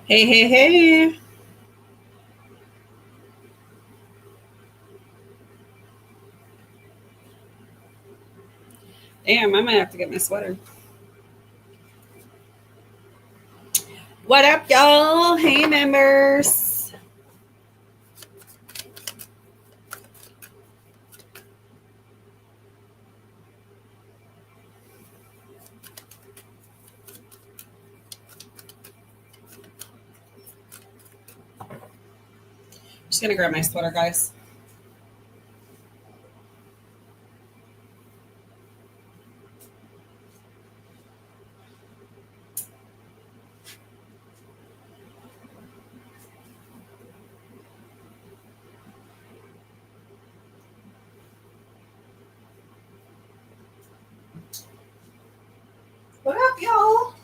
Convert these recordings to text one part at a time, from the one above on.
Hey, hey, hey. Damn, I might have to get my sweater. What up, y'all? Hey, members. Just gonna grab my sweater, guys. What up, y'all?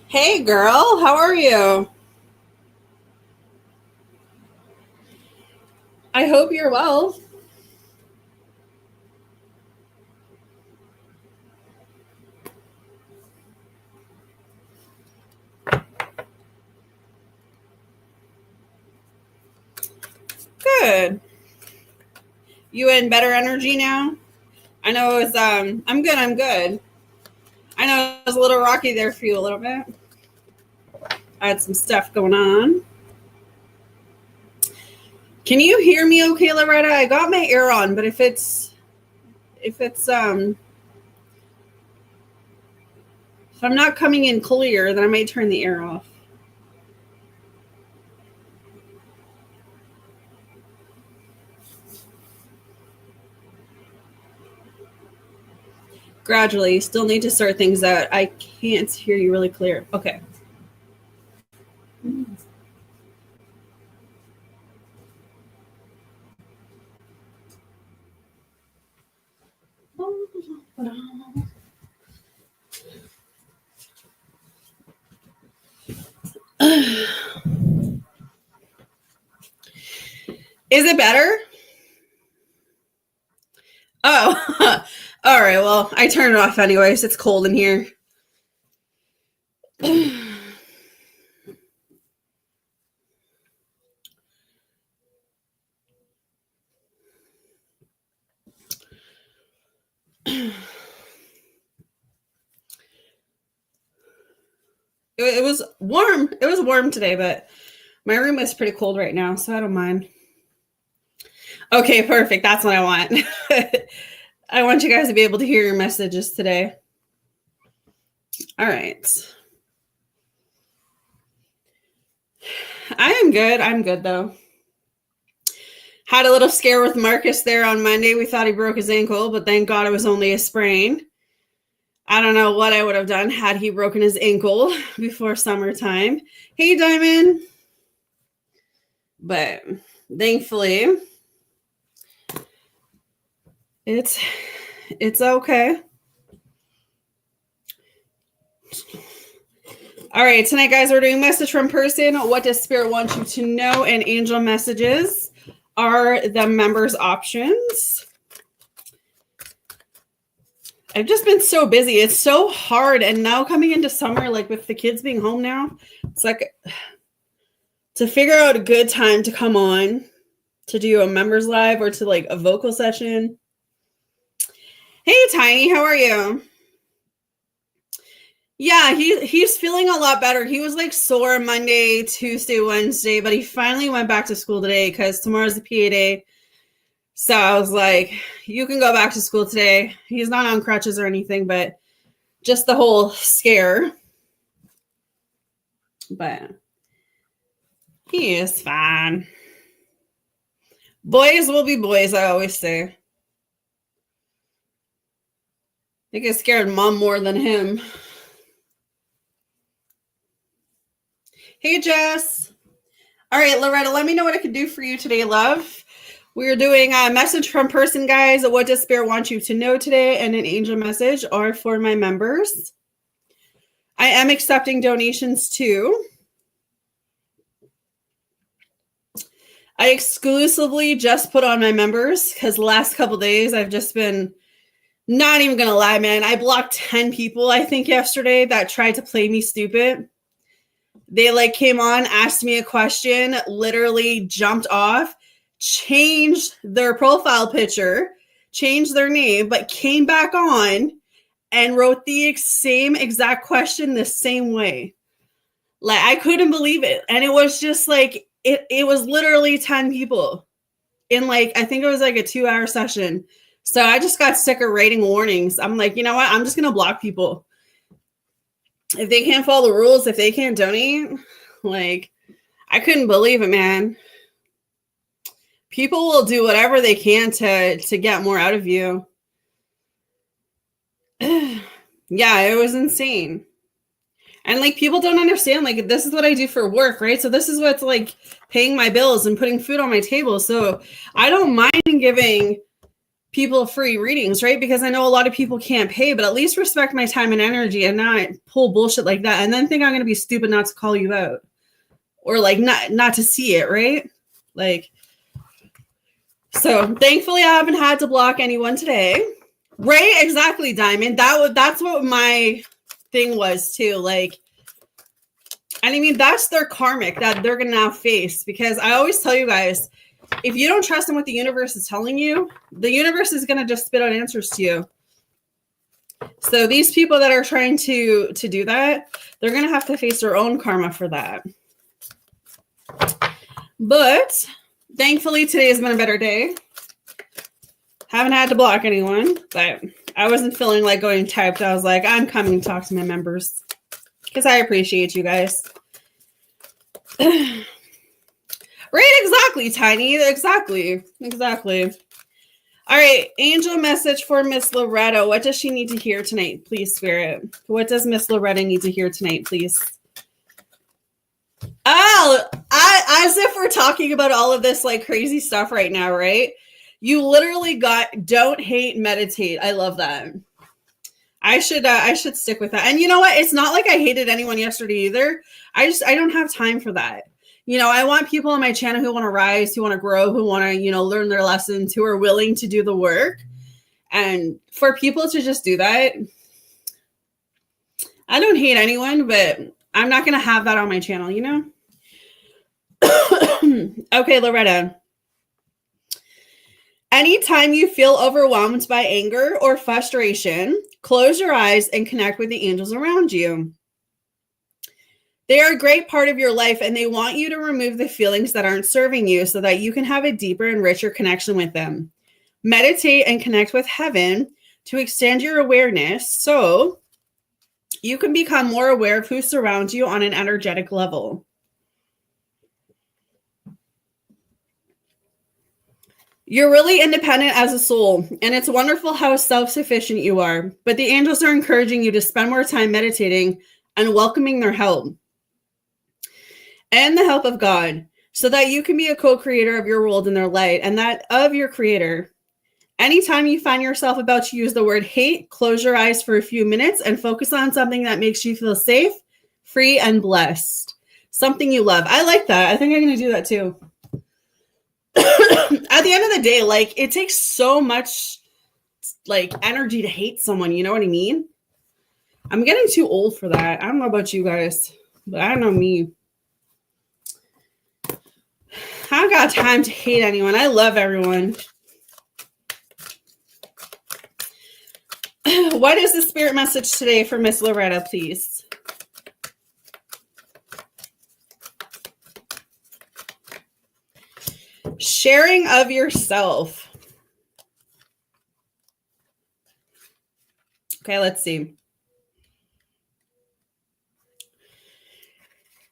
Hey, girl. How are you? I hope you're well. Good. You in better energy now? I know it was, I'm good. I'm good. I know it was a little rocky there for you a little bit. I had some stuff going on. Can you hear me okay, Loretta? I got my air on, but if I'm not coming in clear, then I might turn the air off. Gradually. Still need to sort things out. I can't hear you really clear. Okay. Is it better? Oh, all right. Well, I turned it off anyways. It's cold in here. It was warm. It was warm today, but my room is pretty cold right now, so I don't mind. Okay, perfect. That's what I want. I want you guys to be able to hear your messages today. All right. I am good. I'm good, though. Had a little scare with Marcus there on Monday. We thought he broke his ankle, but thank God it was only a sprain. I don't know what I would have done had he broken his ankle before summertime. Hey, Diamond. But thankfully, it's okay. All right, tonight, guys, we're doing message from person. What does Spirit want you to know? And angel messages are the members' options. I've just been so busy. It's so hard. And now coming into summer, like with the kids being home now, it's like to figure out a good time to come on to do a members live or to like a vocal session. Hey, Tiny, how are you? Yeah, he's feeling a lot better. He was like sore Monday, Tuesday, Wednesday, but he finally went back to school today because tomorrow's the PA day. So I was like, you can go back to school today. He's not on crutches or anything, but just the whole scare. But he is fine. Boys will be boys, I always say. I think I scared Mom more than him. Hey, Jess. All right, Loretta, let me know what I can do for you today, love. We're doing a message from person, guys. What does Spirit want you to know today? And an angel message are for my members. I am accepting donations too. I exclusively just put on my members because the last couple days I've just been, not even going to lie, man. I blocked 10 people, I think, yesterday that tried to play me stupid. They like came on, asked me a question, literally jumped off, changed their profile picture, changed their name, but came back on and wrote the same exact question the same way. Like, I couldn't believe it. And it was just like, it was literally 10 people in like, I think it was like a 2-hour session. So I just got sick of writing warnings. I'm like, you know what? I'm just going to block people. If they can't follow the rules, if they can't donate, like, I couldn't believe it, man. People will do whatever they can to get more out of you. Yeah, it was insane. And like, people don't understand, like, this is what I do for work, right? So this is what's like paying my bills and putting food on my table. So I don't mind giving people free readings, right? Because I know a lot of people can't pay, but at least respect my time and energy and not pull bullshit like that and then think I'm going to be stupid not to call you out or like not to see it, right? Like, so thankfully I haven't had to block anyone today. Right? Exactly, Diamond. That's what my thing was too. Like, and I mean, that's their karmic that they're going to now face, because I always tell you guys, if you don't trust in what the universe is telling you, the universe is going to just spit out answers to you. So these people that are trying to do that, they're going to have to face their own karma for that. But thankfully, today has been a better day. Haven't had to block anyone, but I wasn't feeling like going typed. I was like, I'm coming to talk to my members because I appreciate you guys. Right, exactly, Tiny. Exactly. All right, angel message for Miss Loretta. What does she need to hear tonight, please, Spirit? What does Miss Loretta need to hear tonight, please? Oh, as if we're talking about all of this like crazy stuff right now, right? You literally got don't hate, meditate. I love that. I should stick with that. And you know what? It's not like I hated anyone yesterday either. I don't have time for that. You know, I want people on my channel who want to rise, who want to grow, who want to, you know, learn their lessons, who are willing to do the work. And for people to just do that, I don't hate anyone, but I'm not going to have that on my channel, you know? Okay, Loretta. Anytime you feel overwhelmed by anger or frustration, close your eyes and connect with the angels around you. They are a great part of your life, and they want you to remove the feelings that aren't serving you so that you can have a deeper and richer connection with them. Meditate and connect with heaven to extend your awareness so you can become more aware of who surrounds you on an energetic level. You're really independent as a soul, and it's wonderful how self-sufficient you are, but the angels are encouraging you to spend more time meditating and welcoming their help and the help of God so that you can be a co-creator of your world in their light and that of your creator. Anytime you find yourself about to use the word hate, close your eyes for a few minutes and focus on something that makes you feel safe, free and blessed. Something you love. I like that. I think I'm going to do that too. At the end of the day, like, it takes so much like energy to hate someone. You know what I mean? I'm getting too old for that. I don't know about you guys, but I know me. I don't got time to hate anyone. I love everyone. What is the spirit message today for Miss Loretta, please? Sharing of yourself. Okay, let's see.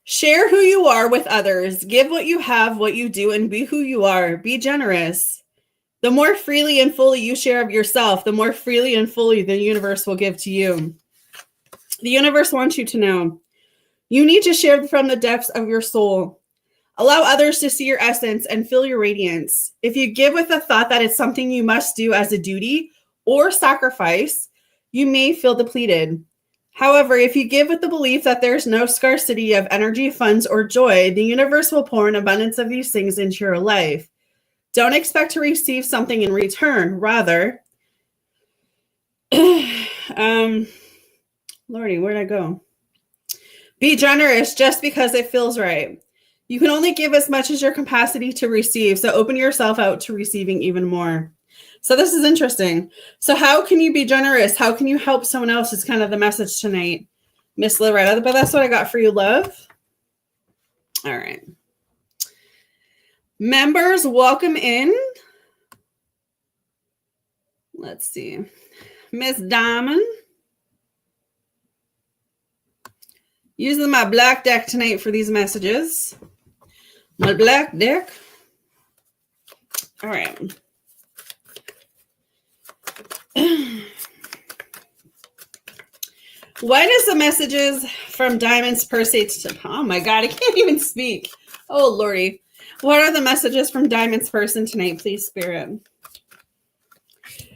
Share who you are with others. Give what you have, what you do, and be who you are. Be generous. The more freely and fully you share of yourself, the more freely and fully the universe will give to you. The universe wants you to know. You need to share from the depths of your soul. Allow others to see your essence and feel your radiance. If you give with the thought that it's something you must do as a duty or sacrifice, you may feel depleted. However, if you give with the belief that there's no scarcity of energy, funds, or joy, the universe will pour an abundance of these things into your life. Don't expect to receive something in return. Rather, Lordy, where'd I go? Be generous just because it feels right. You can only give as much as your capacity to receive, so open yourself out to receiving even more. So this is interesting. So how can you be generous? How can you help someone else is kind of the message tonight, Miss Loretta. But that's what I got for you, love. All right. Members, welcome in. Let's see. Miss Diamond. Using my black deck tonight for these messages. My black deck. All right. What is the messages from Diamonds per se? Oh my God, I can't even speak. Oh Lordy. What are the messages from Diamonds person tonight, please, Spirit?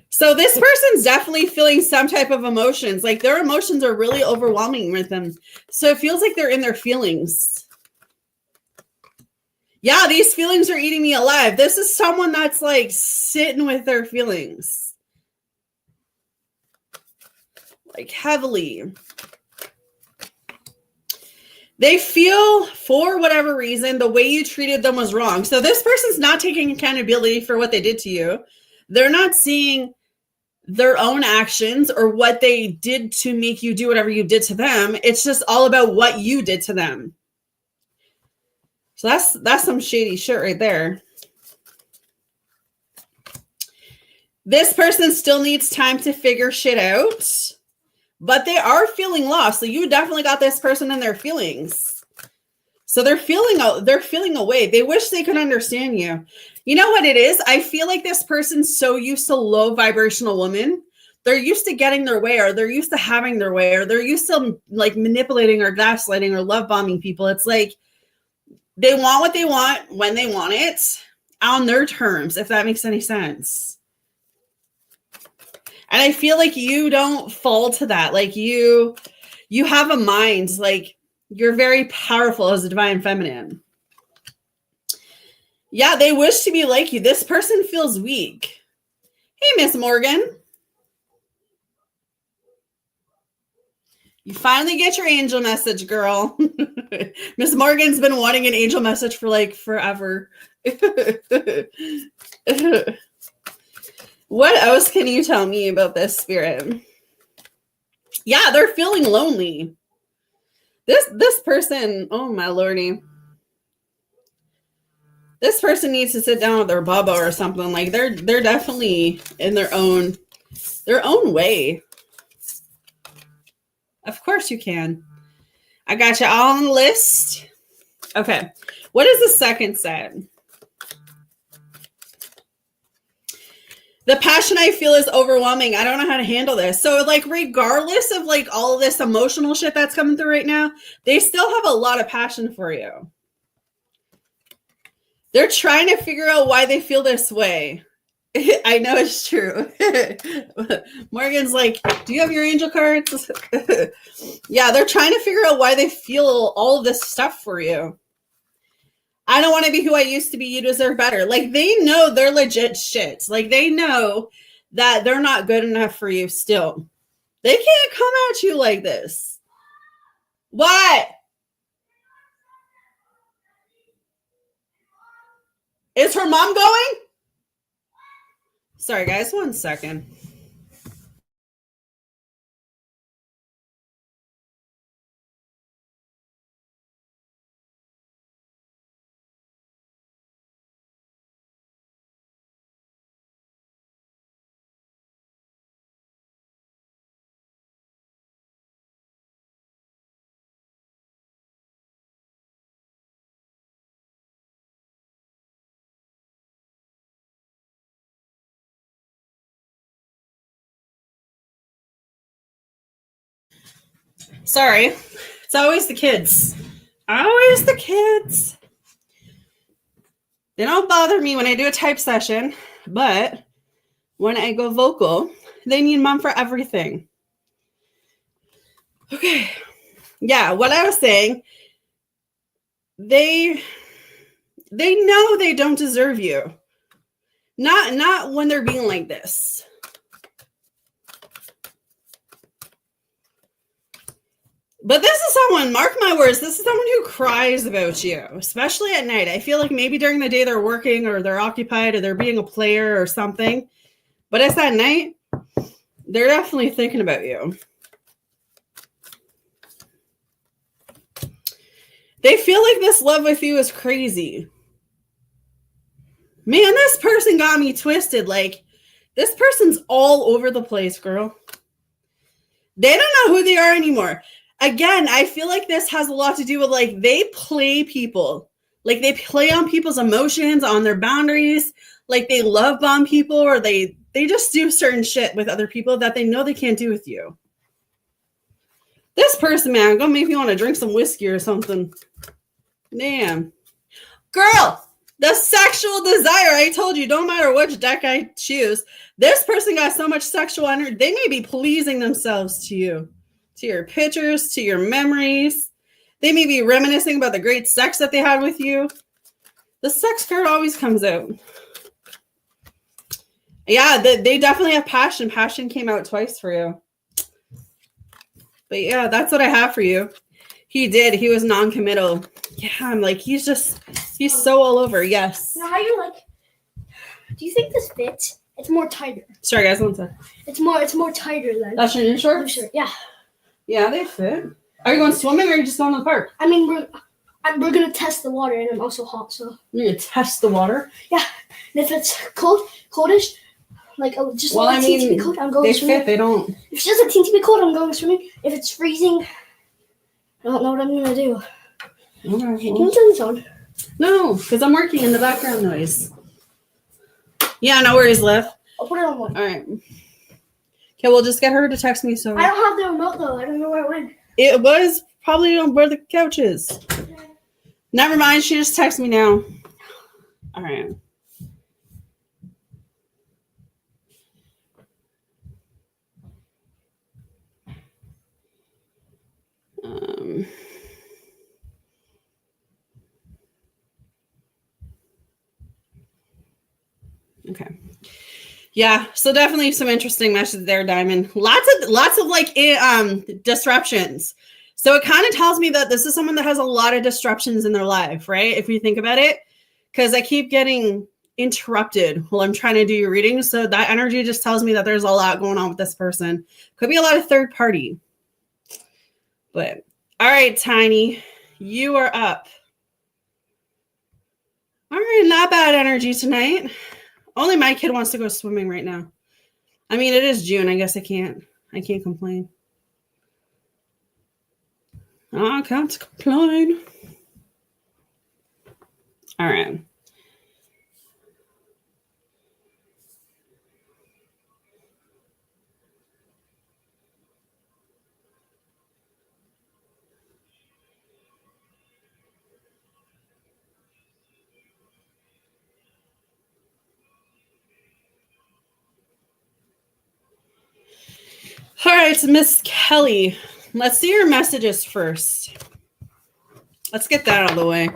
So this person's definitely feeling some type of emotions. Like their emotions are really overwhelming with them. So it feels like they're in their feelings. Yeah, these feelings are eating me alive. This is someone that's like sitting with their feelings. Like heavily. They feel, for whatever reason, the way you treated them was wrong. So this person's not taking accountability for what they did to you. They're not seeing their own actions or what they did to make you do whatever you did to them. It's just all about what you did to them. So that's some shady shit right there. This person still needs time to figure shit out. But they are feeling lost. So you definitely got this person in their feelings. So they're feeling away. They wish they could understand you. You know what it is? I feel like this person's so used to low vibrational women. They're used to getting their way, or they're used to having their way, or they're used to like manipulating or gaslighting or love bombing people. It's like they want what they want when they want it on their terms, if that makes any sense. And I feel like you don't fall to that. Like you have a mind, like you're very powerful as a divine feminine. Yeah, they wish to be like you. This person feels weak. Hey, Miss Morgan. You finally get your angel message, girl. Miss Morgan's been wanting an angel message for like forever. What else can you tell me about this spirit? Yeah, they're feeling lonely. This person, oh my lordy. This person needs to sit down with their bubba or something. Like they're definitely in their own way. Of course you can. I got you all on the list. Okay. What is the second set? The passion I feel is overwhelming. I don't know how to handle this. So like regardless of like all of this emotional shit that's coming through right now, they still have a lot of passion for you. They're trying to figure out why they feel this way. I know it's true. Morgan's like, do you have your angel cards? Yeah, they're trying to figure out why they feel all of this stuff for you. I don't want to be who I used to be. You deserve better. Like, they know they're legit shits. Like, they know that they're not good enough for you still. They can't come at you like this. What? Is her mom going? Sorry, guys. 1 second. Sorry. It's always the kids. Always the kids. They don't bother me when I do a type session, but when I go vocal, they need mom for everything. Okay. Yeah, what I was saying, they know they don't deserve you. Not when they're being like this. But this is someone, mark my words, this is someone who cries about you, especially at night. I feel like maybe during the day they're working or they're occupied or they're being a player or something. But it's at night, they're definitely thinking about you. They feel like this love with you is crazy. Man, this person got me twisted. Like, this person's all over the place, girl. They don't know who they are anymore. Again, I feel like this has a lot to do with, like, they play people. Like, they play on people's emotions, on their boundaries. Like, they love bomb people, or they just do certain shit with other people that they know they can't do with you. This person, man, gonna make me want to drink some whiskey or something. Damn. Girl, the sexual desire, I told you, don't matter which deck I choose. This person got so much sexual energy. They may be pleasing themselves to you, to your pictures, to your memories. They may be reminiscing about the great sex that they had with you. The sex card always comes out. Yeah, they definitely have passion. Passion came out twice for you. But yeah, that's what I have for you. He did. He was non-committal. Yeah, I'm like, he's so all over. Yes. You know how you're like, do you think this fits? It's more tighter. Sorry, guys, one sec. It's more tighter than. That's your new shorts? Yeah. Yeah, they fit. Are you going swimming or are you just going to the park? I mean, we're gonna test the water, and I'm also hot, so. You're gonna test the water? Yeah, and if it's coldish, like just well, a teeny bit cold, I'm going swimming. They fit. They don't. If it's just a teeny bit cold, I'm going swimming. If it's freezing, I don't know what I'm gonna do. Okay, Can you turn this on? No, because I'm working in the background noise. Yeah, no worries, Liv. I'll put it on one. All right. Okay, we'll just get her to text me. So I don't have the remote though. I don't know where it went. it was probably on where the couch is. Okay. Never mind. She just texted me now. All right. Okay. Yeah, so definitely some interesting messages there, Diamond. Lots of like disruptions. So it kind of tells me that this is someone that has a lot of disruptions in their life, right? If you think about it, because I keep getting interrupted while I'm trying to do your reading. So that energy just tells me that there's a lot going on with this person. Could be a lot of third party. But all right, Tiny, you are up. All right, not bad energy tonight. Only my kid wants to go swimming right now. I mean, it is June. I guess I can't complain. I can't complain. All right. right, Miss Kelly. Let's see your messages first. Let's get that out of the way.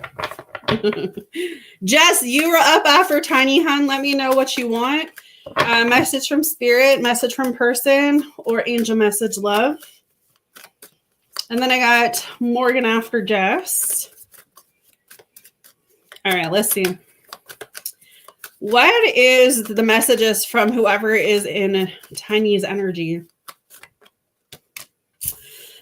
Jess, you were up after Tiny Hun. Let me know what you want. Message from spirit, message from person, or angel message love. And then I got Morgan after Jess. All right, let's see. What is the messages from whoever is in Tiny's energy?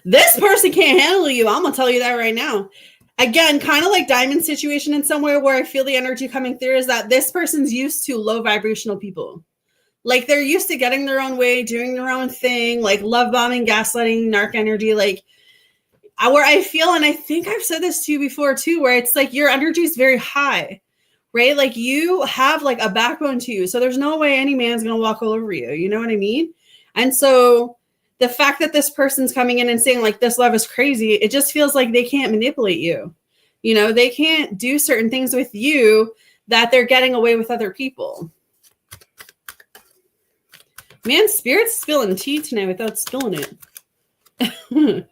This person can't handle you. I'm going to tell you that right now. Again, kind of like Diamond situation in somewhere where I feel the energy coming through is that this person's used to low vibrational people. Like they're used to getting their own way, doing their own thing, like love bombing, gaslighting, narc energy, like where I feel, and I think I've said this to you before too, where it's like your energy is very high, right? Like you have like a backbone to you. So there's no way any man's going to walk all over you. You know what I mean? And so the fact that this person's coming in and saying like, this love is crazy, it just feels like they can't manipulate you. You know, they can't do certain things with you that they're getting away with other people. Man, Spirit's spilling tea tonight without spilling it.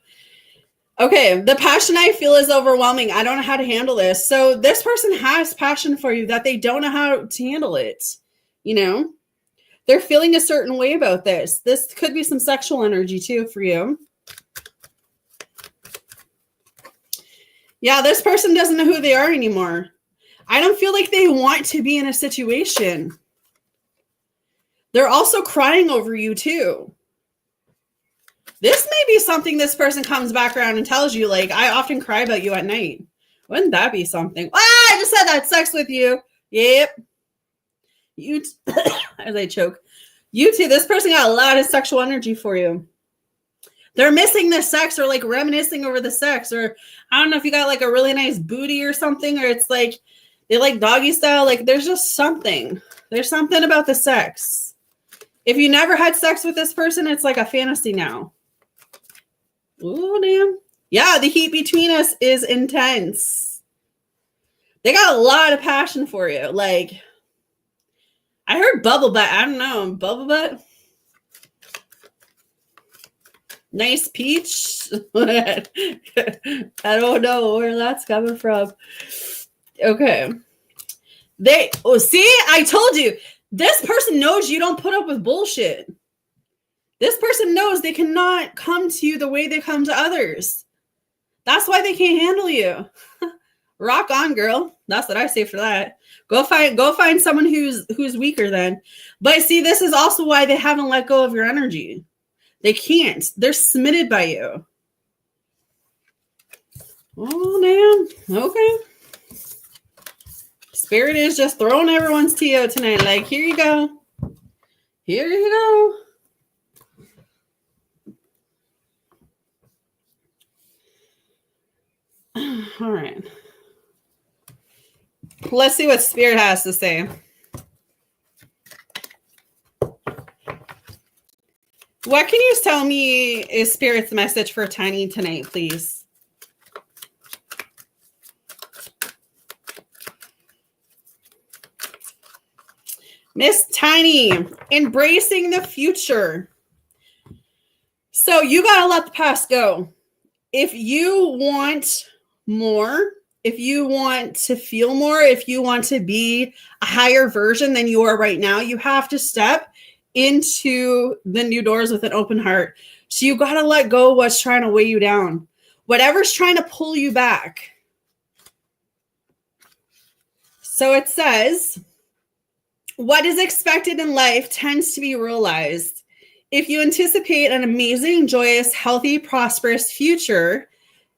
Okay, the passion I feel is overwhelming. I don't know how to handle this. So this person has passion for you that they don't know how to handle it. You know, they're feeling a certain way about this. This could be some sexual energy too for you. Yeah, this person doesn't know who they are anymore. I don't feel like they want to be in a situation. They're also crying over you too. This may be something this person comes back around and tells you, like, I often cry about you at night. Wouldn't that be something? Ah, I just said that. Sex with you. Yep. You, as I choke. You too. This person got a lot of sexual energy for you. They're missing the sex or like reminiscing over the sex. Or I don't know if you got like a really nice booty or something. Or it's like they like doggy style. Like there's just something. There's something about the sex. If you never had sex with this person, it's like a fantasy now. Oh, damn. Yeah, the heat between us is intense. They got a lot of passion for you. Like, I heard bubble butt. I don't know. Bubble butt? Nice peach? I don't know where that's coming from. Okay. See, I told you. This person knows you don't put up with bullshit. This person knows they cannot come to you the way they come to others. That's why they can't handle you. Rock on, girl. That's what I say for that. Go find someone who's weaker then. But see, this is also why they haven't let go of your energy. They can't. They're smitten by you. Oh, damn. Okay. Spirit is just throwing everyone's tea out tonight. Like, here you go. Here you go. All right. Let's see what Spirit has to say. What can you tell me is Spirit's message for Tiny tonight, please? Miss Tiny, embracing the future. So you got to let the past go. If you want more, if you want to feel more, if you want to be a higher version than you are right now, you have to step into the new doors with an open heart. So you got to let go of what's trying to weigh you down. Whatever's trying to pull you back. So it says, what is expected in life tends to be realized. If you anticipate an amazing, joyous, healthy, prosperous future,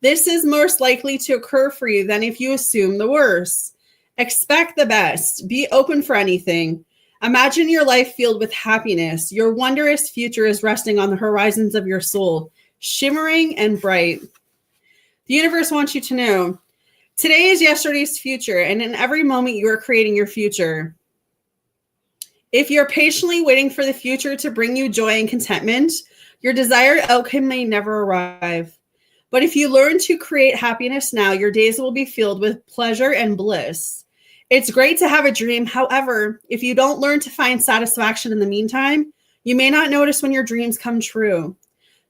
this is most likely to occur for you than if you assume the worst. Expect the best. Be open for anything. Imagine your life filled with happiness. Your wondrous future is resting on the horizons of your soul, shimmering and bright. The universe wants you to know, today is yesterday's future, and in every moment you are creating your future. If you're patiently waiting for the future to bring you joy and contentment, your desired outcome may never arrive. But if you learn to create happiness now, your days will be filled with pleasure and bliss. It's great to have a dream. However, if you don't learn to find satisfaction in the meantime, you may not notice when your dreams come true.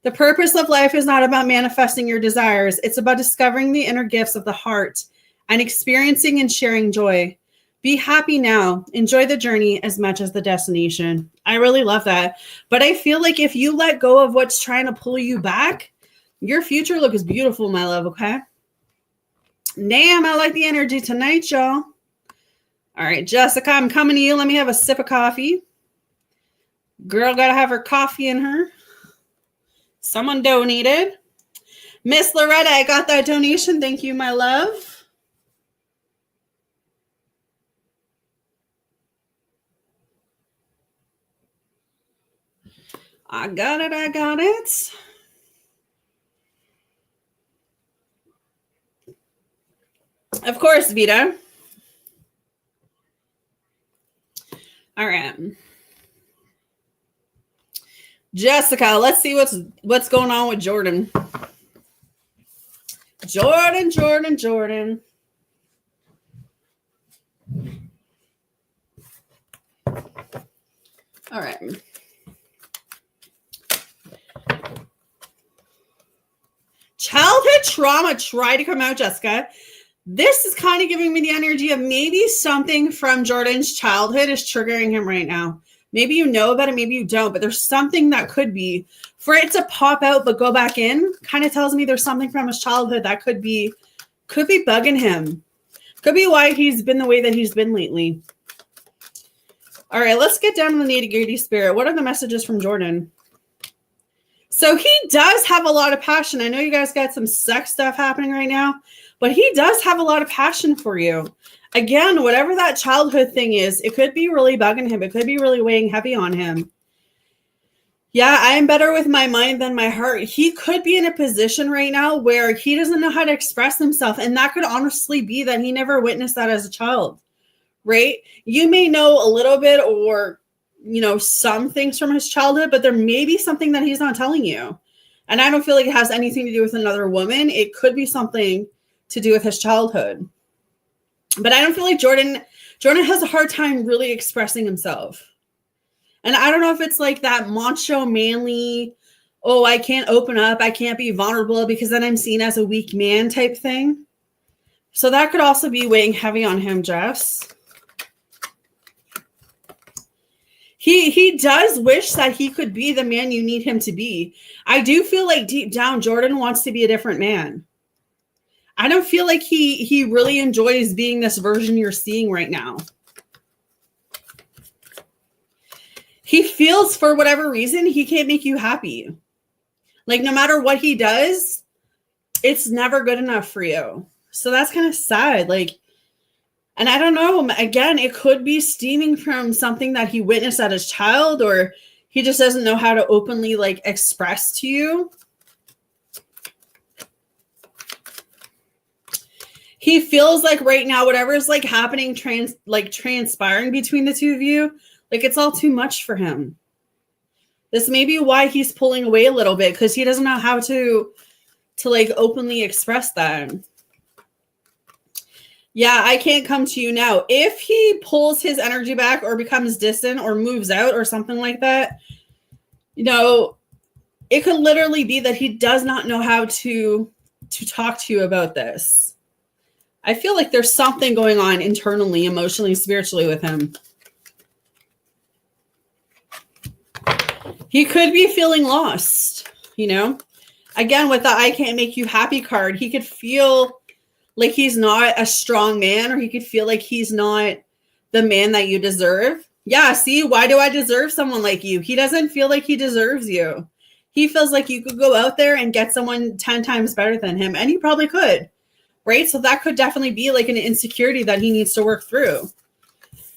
The purpose of life is not about manifesting your desires. It's about discovering the inner gifts of the heart and experiencing and sharing joy. Be happy now. Enjoy the journey as much as the destination. I really love that. But I feel like if you let go of what's trying to pull you back, your future looks beautiful, my love, okay? Damn, I like the energy tonight, y'all. All right, Jessica, I'm coming to you. Let me have a sip of coffee. Girl got to have her coffee in her. Someone donated. Miss Loretta, I got that donation. Thank you, my love. I got it. I got it. Of course, Vita. All right. Jessica, let's see what's going on with Jordan. Jordan. All right. Childhood trauma tried to come out, Jessica. This is kind of giving me the energy of maybe something from Jordan's childhood is triggering him right now. Maybe you know about it, maybe you don't, but there's something that could be. For it to pop out but go back in kind of tells me there's something from his childhood that could be bugging him. Could be why he's been the way that he's been lately. All right, let's get down to the nitty-gritty, Spirit. What are the messages from Jordan? So he does have a lot of passion. I know you guys got some sex stuff happening right now, but he does have a lot of passion for you. Again, whatever that childhood thing is, it could be really bugging him. It could be really weighing heavy on him. Yeah, I am better with my mind than my heart. He could be in a position right now where he doesn't know how to express himself. And that could honestly be that he never witnessed that as a child, right? You may know a little bit or, some things from his childhood, but there may be something that he's not telling you. And I don't feel like it has anything to do with another woman. It could be something to do with his childhood. But I don't feel like Jordan has a hard time really expressing himself. And I don't know if it's like that macho, manly, oh, I can't open up, I can't be vulnerable because then I'm seen as a weak man type thing. So that could also be weighing heavy on him, Jess. He does wish that he could be the man you need him to be. I do feel like deep down, Jordan wants to be a different man. I don't feel like he really enjoys being this version you're seeing right now. He feels for whatever reason, he can't make you happy. Like no matter what he does, it's never good enough for you. So that's kind of sad. And I don't know, again, it could be stemming from something that he witnessed as a child, or he just doesn't know how to openly express to you. He feels like right now, whatever is happening, transpiring between the two of you, it's all too much for him. This may be why he's pulling away a little bit, because he doesn't know how to openly express that. Yeah, I can't come to you now. If he pulls his energy back or becomes distant or moves out or something like that, it could literally be that he does not know how to talk to you about this. I feel like there's something going on internally, emotionally, spiritually with him. He could be feeling lost, Again, with the I can't make you happy card, he could feel like he's not a strong man, or he could feel like he's not the man that you deserve. Yeah, see, why do I deserve someone like you? He doesn't feel like he deserves you. He feels like you could go out there and get someone 10 times better than him, and he probably could, right? So that could definitely be an insecurity that he needs to work through.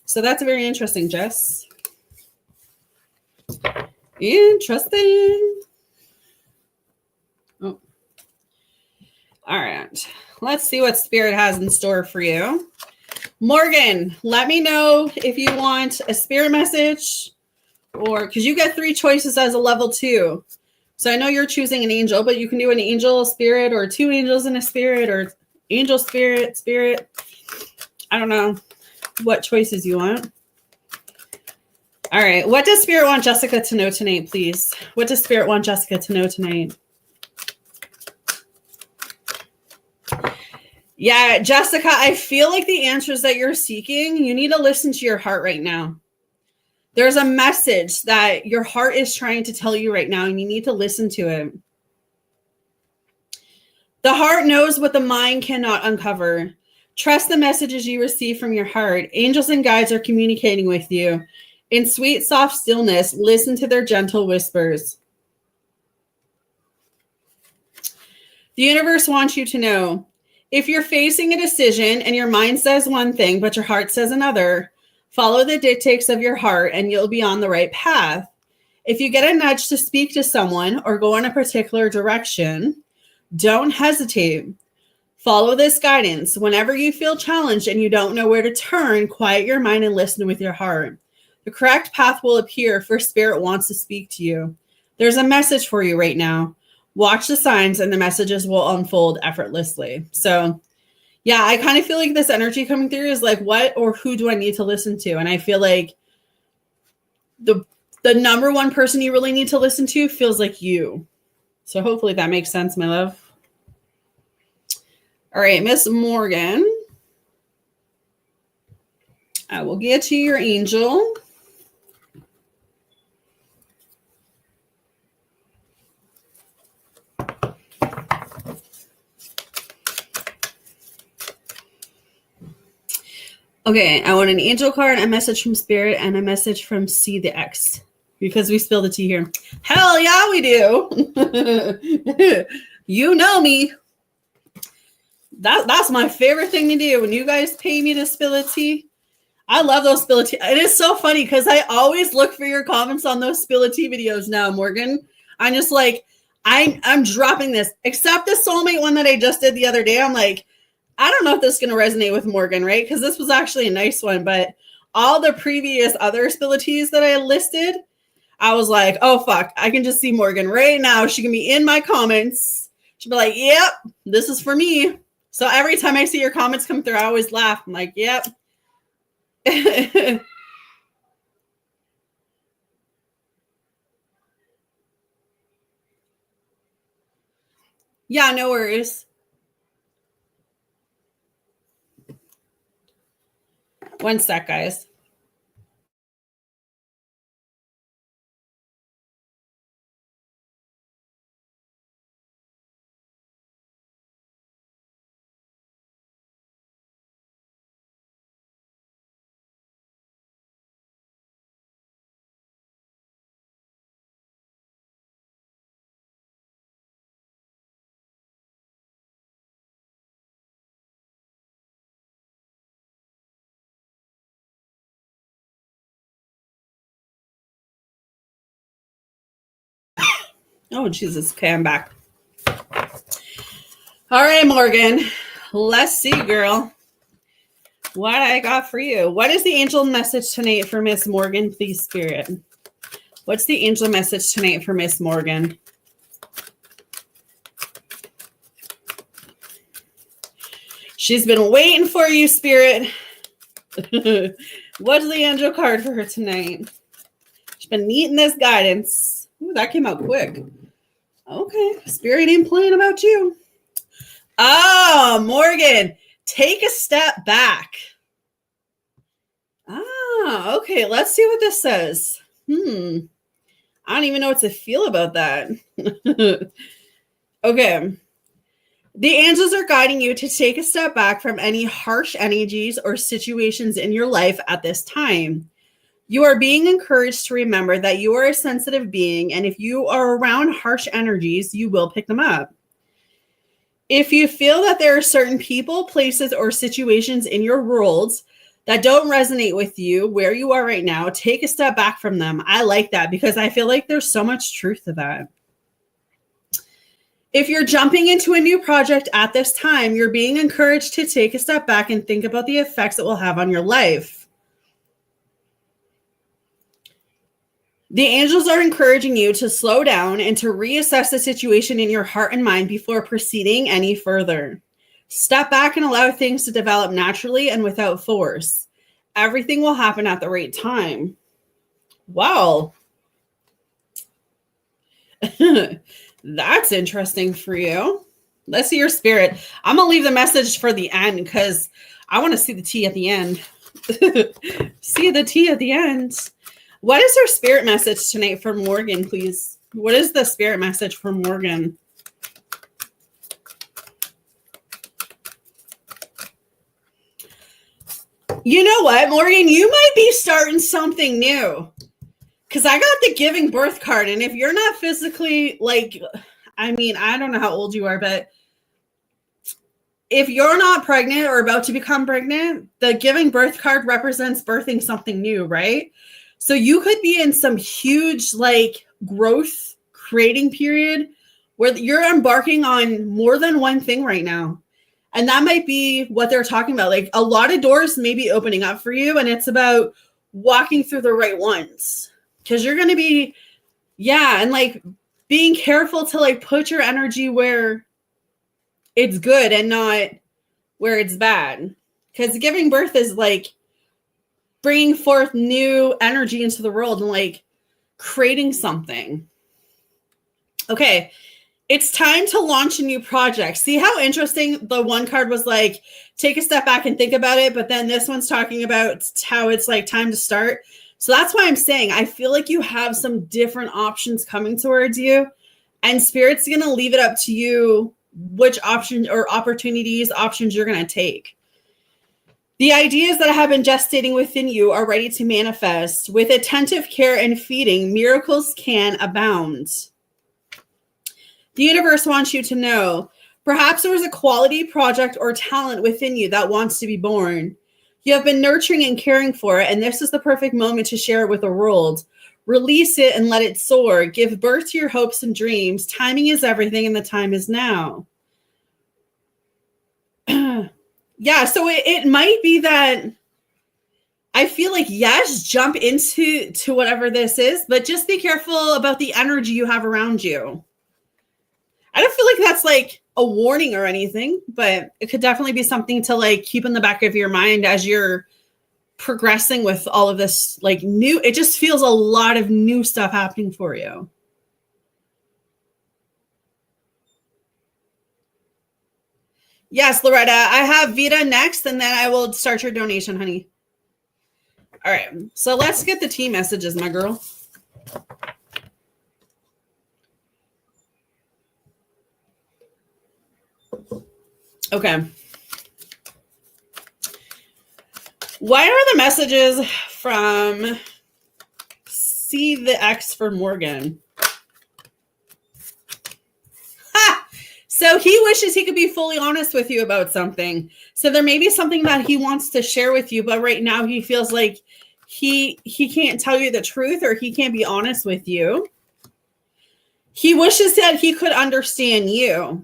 So that's very interesting, Jess. Interesting. Oh. All right. Let's see what Spirit has in store for you. Morgan, let me know if you want a Spirit message, or because you get 3 choices as a level 2. So I know you're choosing an angel, but you can do an angel, spirit, or 2 angels in a spirit, or angel, spirit. I don't know what choices you want. All right. What does Spirit want Jessica to know tonight, please? What does Spirit want Jessica to know tonight? Yeah, Jessica, I feel like the answers that you're seeking, you need to listen to your heart right now. There's a message that your heart is trying to tell you right now, and you need to listen to it. The heart knows what the mind cannot uncover. Trust the messages you receive from your heart. Angels and guides are communicating with you. In sweet, soft stillness, listen to their gentle whispers. The universe wants you to know, if you're facing a decision and your mind says one thing, but your heart says another, follow the dictates of your heart and you'll be on the right path. If you get a nudge to speak to someone or go in a particular direction, don't hesitate. Follow this guidance. Whenever you feel challenged and you don't know where to turn, quiet your mind and listen with your heart. The correct path will appear, for Spirit wants to speak to you. There's a message for you right now. Watch the signs and the messages will unfold effortlessly. So, yeah, I kind of feel like this energy coming through is like, what or who do I need to listen to? And I feel like the number one person you really need to listen to feels like you. So hopefully that makes sense, my love. All right, Miss Morgan. I will get to your angel. Okay, I want an angel card, a message from Spirit, and a message from C the X. Because we spilled the tea here. Hell yeah, we do. You know me. That's my favorite thing to do. When you guys pay me to spill a tea, I love those spill a tea. It is so funny because I always look for your comments on those spill a tea videos now, Morgan. I'm just like, I'm dropping this. Except the soulmate one that I just did the other day. I'm like, I don't know if this is going to resonate with Morgan, right? Because this was actually a nice one. But all the previous other spill a teas that I listed, I was like, oh, fuck. I can just see Morgan right now. She can be in my comments. She'll be like, yep, this is for me. So every time I see your comments come through, I always laugh. I'm like, yep. Yeah, no worries. One sec, guys. Oh, Jesus. Okay, I'm back. All right, Morgan. Let's see, girl. What I got for you. What is the angel message tonight for Miss Morgan, please, Spirit? What's the angel message tonight for Miss Morgan? She's been waiting for you, Spirit. What's the angel card for her tonight? She's been needing this guidance. Ooh, that came out quick. Okay, Spirit ain't playing about you. Oh, Morgan, take a step back. Ah, okay, let's see what this says. I don't even know what to feel about that. Okay. The angels are guiding you to take a step back from any harsh energies or situations in your life at this time. You are being encouraged to remember that you are a sensitive being, and if you are around harsh energies, you will pick them up. If you feel that there are certain people, places, or situations in your worlds that don't resonate with you where you are right now, take a step back from them. I like that because I feel like there's so much truth to that. If you're jumping into a new project at this time, you're being encouraged to take a step back and think about the effects it will have on your life. The angels are encouraging you to slow down and to reassess the situation in your heart and mind before proceeding any further. Step back and allow things to develop naturally and without force. Everything will happen at the right time. Wow. That's interesting for you. Let's see your spirit. I'm going to leave the message for the end because I want to see the tea at the end. See the tea at the end. What is her spirit message tonight for Morgan, please? What is the spirit message for Morgan? You know what, Morgan? You might be starting something new. Because I got the giving birth card. And if you're not physically, like, I mean, I don't know how old you are, but if you're not pregnant or about to become pregnant, the giving birth card represents birthing something new, right? So you could be in some huge, like, growth creating period where you're embarking on more than one thing right now. And that might be what they're talking about. Like, a lot of doors may be opening up for you, and it's about walking through the right ones. Because you're going to be, yeah, and like being careful to like put your energy where it's good and not where it's bad. Because giving birth is like bringing forth new energy into the world and like creating something. Okay, it's time to launch a new project. See how interesting the one card was like, take a step back and think about it. But then this one's talking about how it's like time to start. So that's why I'm saying I feel like you have some different options coming towards you, and Spirit's going to leave it up to you which option or options you're going to take. The ideas that have been gestating within you are ready to manifest. With attentive care and feeding, miracles can abound. The universe wants you to know, perhaps there is a quality project or talent within you that wants to be born. You have been nurturing and caring for it, and this is the perfect moment to share it with the world. Release it and let it soar. Give birth to your hopes and dreams. Timing is everything, and the time is now. Yeah, so it might be that I feel like, yes, jump into whatever this is, but just be careful about the energy you have around you. I don't feel like that's like a warning or anything, but it could definitely be something to like keep in the back of your mind as you're progressing with all of this like new. It just feels a lot of new stuff happening for you. Yes, Loretta, I have Vita next, and then I will start your donation, honey. All right, so let's get the tea messages, my girl. Okay. What are the messages from See the X for Morgan? Ha! So he wishes he could be fully honest with you about something. So there may be something that he wants to share with you, but right now he feels like he can't tell you the truth, or he can't be honest with you. He wishes that he could understand you.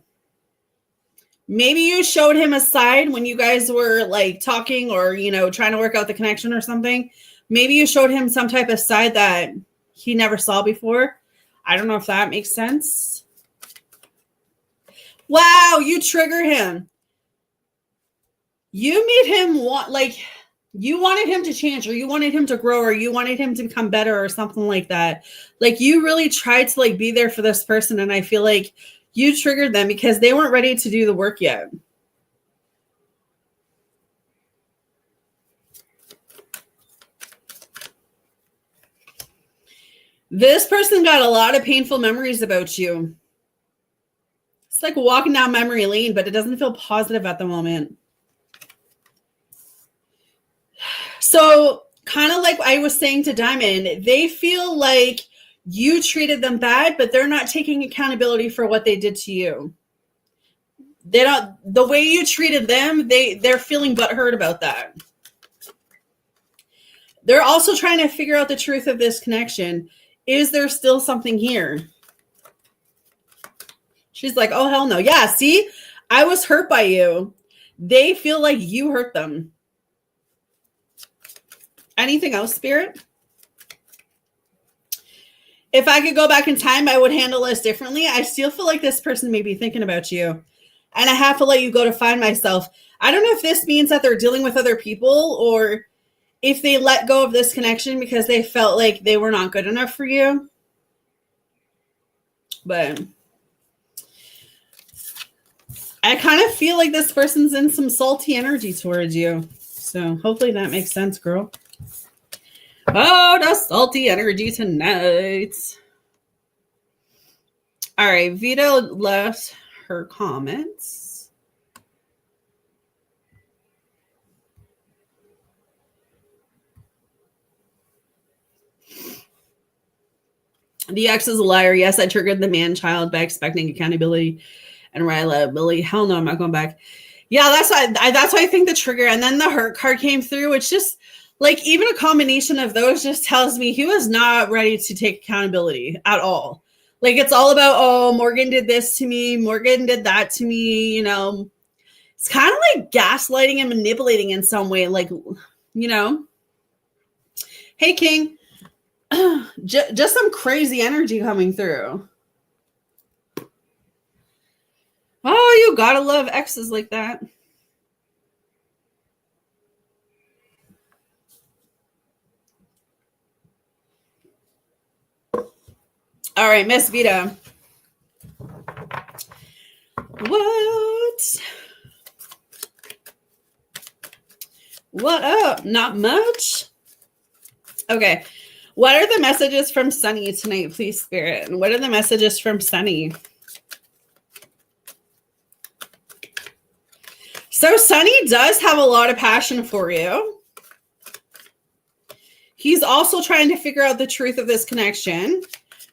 Maybe you showed him a side when you guys were like talking, or, you know, trying to work out the connection or something. Maybe you showed him some type of side that he never saw before. I don't know if that makes sense. Wow, you trigger him. You made him want, like, you wanted him to change, or you wanted him to grow, or you wanted him to become better or something like that. Like, you really tried to like be there for this person. And I feel like you triggered them because they weren't ready to do the work yet. This person got a lot of painful memories about you. It's like walking down memory lane, but it doesn't feel positive at the moment. So kind of like I was saying to Diamond, they feel like you treated them bad, but they're not taking accountability for what they did to you. They don't, the way you treated them, they're feeling butthurt about that. They're also trying to figure out the truth of this connection. Is there still something here? She's like, oh, hell no. Yeah, see, I was hurt by you. They feel like you hurt them. Anything else, Spirit? If I could go back in time, I would handle this differently. I still feel like this person may be thinking about you. And I have to let you go to find myself. I don't know if this means that they're dealing with other people, or if they let go of this connection because they felt like they were not good enough for you. But I kind of feel like this person's in some salty energy towards you. So hopefully that makes sense, girl. Oh, the salty energy tonight. All right, Vita left her comments. The ex is a liar. Yes, I triggered the man-child by expecting accountability and reliability. Hell no, I'm not going back. Yeah, that's why I think the trigger. And then the hurt card came through. It's just like even a combination of those just tells me he was not ready to take accountability at all. Like it's all about, oh, Morgan did this to me. Morgan did that to me. You know, it's kind of like gaslighting and manipulating in some way. Like, you know, hey, King, just some crazy energy coming through. Oh, you gotta love exes like that. All right, Miss Vita. What up? Not much? Okay. What are the messages from Sunny tonight, please, Spirit? And what are the messages from Sunny? So Sunny does have a lot of passion for you. He's also trying to figure out the truth of this connection,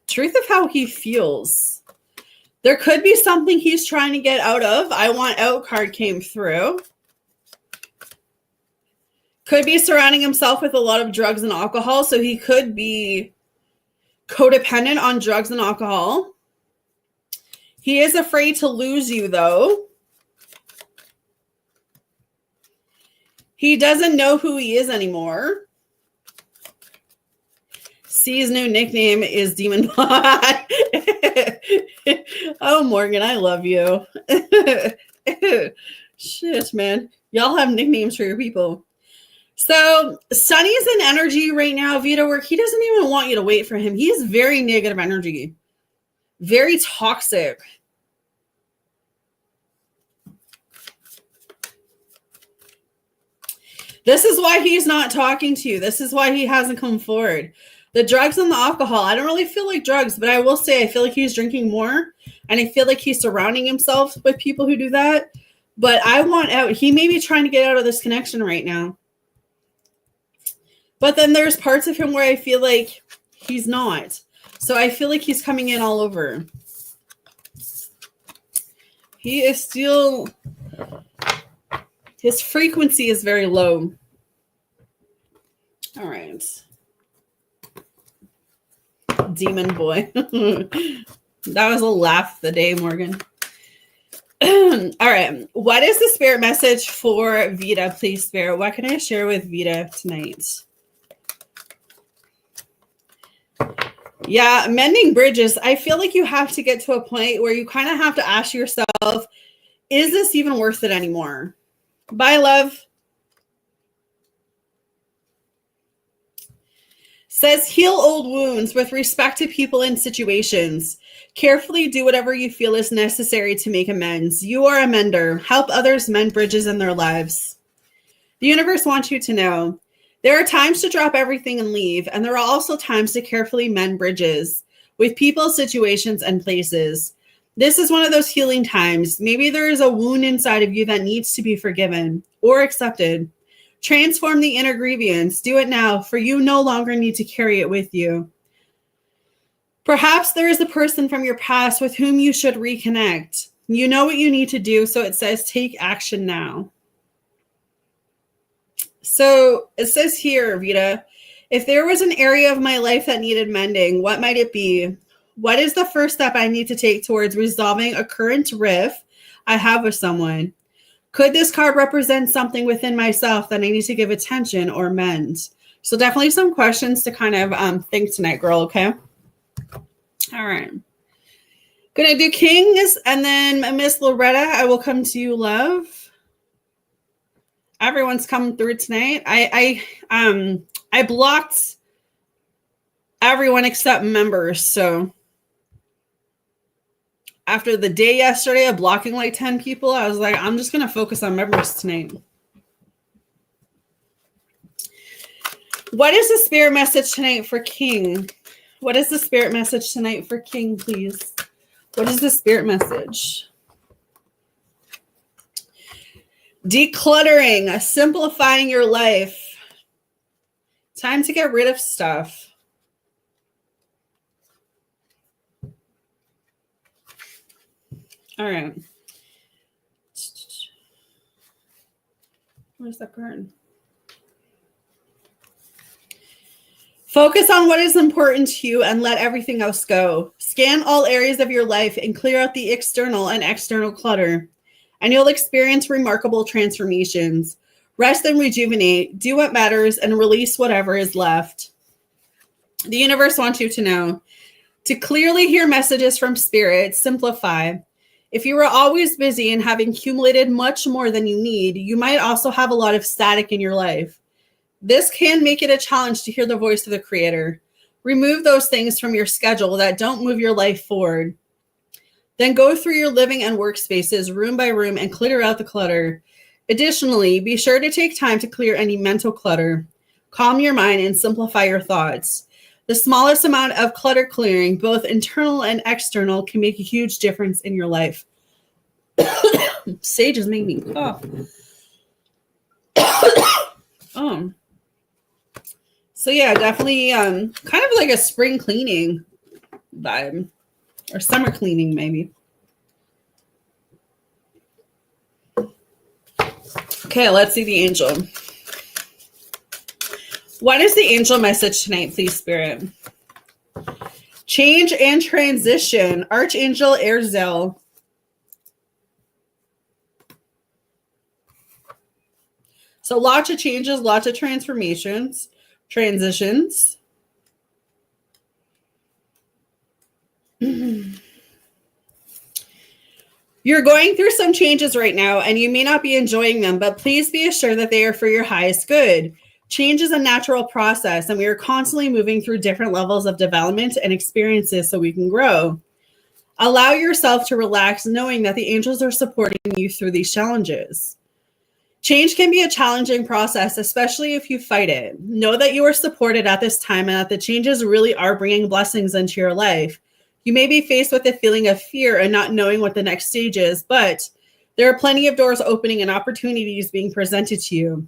truth of how he feels. There could be something he's trying to get out of. I want out card came through. Could be surrounding himself with a lot of drugs and alcohol, so he could be codependent on drugs and alcohol. He is afraid to lose you, though. He doesn't know who he is anymore. C's new nickname is Demon Bot. Oh, Morgan, I love you. Shit, man. Y'all have nicknames for your people. So Sunny's in energy right now, Vita, where he doesn't even want you to wait for him. He is very negative energy. Very toxic. This is why he's not talking to you. This is why he hasn't come forward. The drugs and the alcohol. I don't really feel like drugs, but I will say I feel like he's drinking more. And I feel like he's surrounding himself with people who do that. But I want out. He may be trying to get out of this connection right now. But then there's parts of him where I feel like he's not. So I feel like he's coming in all over. He is still... His frequency is very low. All right. Demon boy. That was a laugh of the day, Morgan. All right. What is the spirit message for Vita, please, Spirit? What can I share with Vita tonight? Yeah, mending bridges. I feel like you have to get to a point where you kind of have to ask yourself, is this even worth it anymore? Bye, love. Says heal old wounds with respect to people and situations. Carefully do whatever you feel is necessary to make amends. You are a mender. Help others mend bridges in their lives. The universe wants you to know there are times to drop everything and leave, and there are also times to carefully mend bridges with people, situations, and places. This is one of those healing times. Maybe there is a wound inside of you that needs to be forgiven or accepted. Transform the inner grievance. Do it now, for you no longer need to carry it with you. Perhaps there is a person from your past with whom you should reconnect. You know what you need to do, so it says take action now. So it says here, Vita, if there was an area of my life that needed mending, what might it be? What is the first step I need to take towards resolving a current rift I have with someone? Could this card represent something within myself that I need to give attention or mend? So definitely some questions to kind of think tonight, girl, okay? All right. Gonna do Kings, and then Miss Loretta, I will come to you, love. Everyone's coming through tonight. I blocked everyone except members. So after the day yesterday of blocking like 10 people, I was like, I'm just going to focus on members tonight. What is the spirit message tonight for King? What is the spirit message tonight for King, please? What is the spirit message? Decluttering, simplifying your life. Time to get rid of stuff. All right. Where's that card? Focus on what is important to you and let everything else go. Scan all areas of your life and clear out the external and external clutter, and you'll experience remarkable transformations. Rest and rejuvenate, do what matters, and release whatever is left. The universe wants you to know. To clearly hear messages from spirit, simplify. If you are always busy and have accumulated much more than you need, you might also have a lot of static in your life. This can make it a challenge to hear the voice of the creator. Remove those things from your schedule that don't move your life forward. Then go through your living and workspaces room by room and clear out the clutter. Additionally, be sure to take time to clear any mental clutter. Calm your mind and simplify your thoughts. The smallest amount of clutter clearing, both internal and external, can make a huge difference in your life. Sage is making me cough. So yeah, definitely kind of like a spring cleaning vibe, or summer cleaning maybe. Okay, let's see the angel. What is the angel message tonight, please, Spirit? Change and transition. Archangel Erzel. So lots of changes, lots of transformations, transitions. You're going through some changes right now, and you may not be enjoying them, but please be assured that they are for your highest good. Change is a natural process, and we are constantly moving through different levels of development and experiences so we can grow. Allow yourself to relax, knowing that the angels are supporting you through these challenges. Change can be a challenging process, especially if you fight it. Know that you are supported at this time and that the changes really are bringing blessings into your life. You may be faced with a feeling of fear and not knowing what the next stage is, but there are plenty of doors opening and opportunities being presented to you.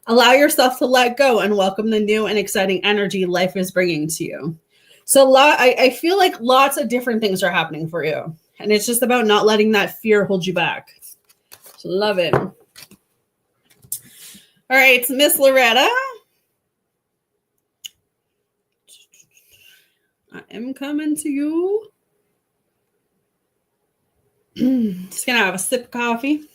Allow yourself to let go and welcome the new and exciting energy life is bringing to you. So I feel like lots of different things are happening for you, and it's just about not letting that fear hold you back. So love it. All right, Miss Loretta. I am coming to you. Just gonna have a sip of coffee.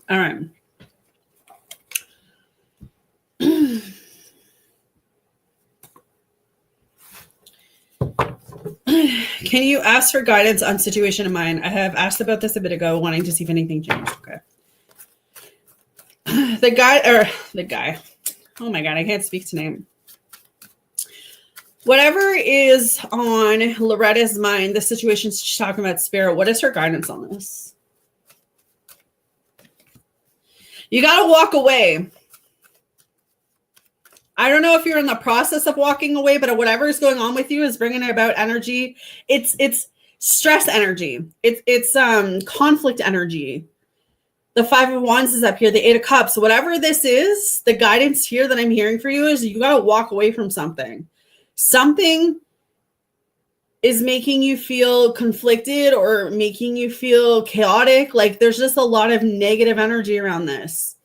All right. Can you ask for guidance on situation of mine? I have asked about this a bit ago, wanting to see if anything changed. Okay. The guy. Oh my God, I can't speak tonight. Whatever is on Loretta's mind, the situation she's talking about, spirit, what is her guidance on this? You got to walk away. I don't know if you're in the process of walking away, but whatever is going on with you is bringing about energy. It's stress energy. It's conflict energy. The 5 of Wands is up here, the 8 of Cups. Whatever this is, the guidance here that I'm hearing for you is you got to walk away from something. Something is making you feel conflicted or making you feel chaotic. Like there's just a lot of negative energy around this.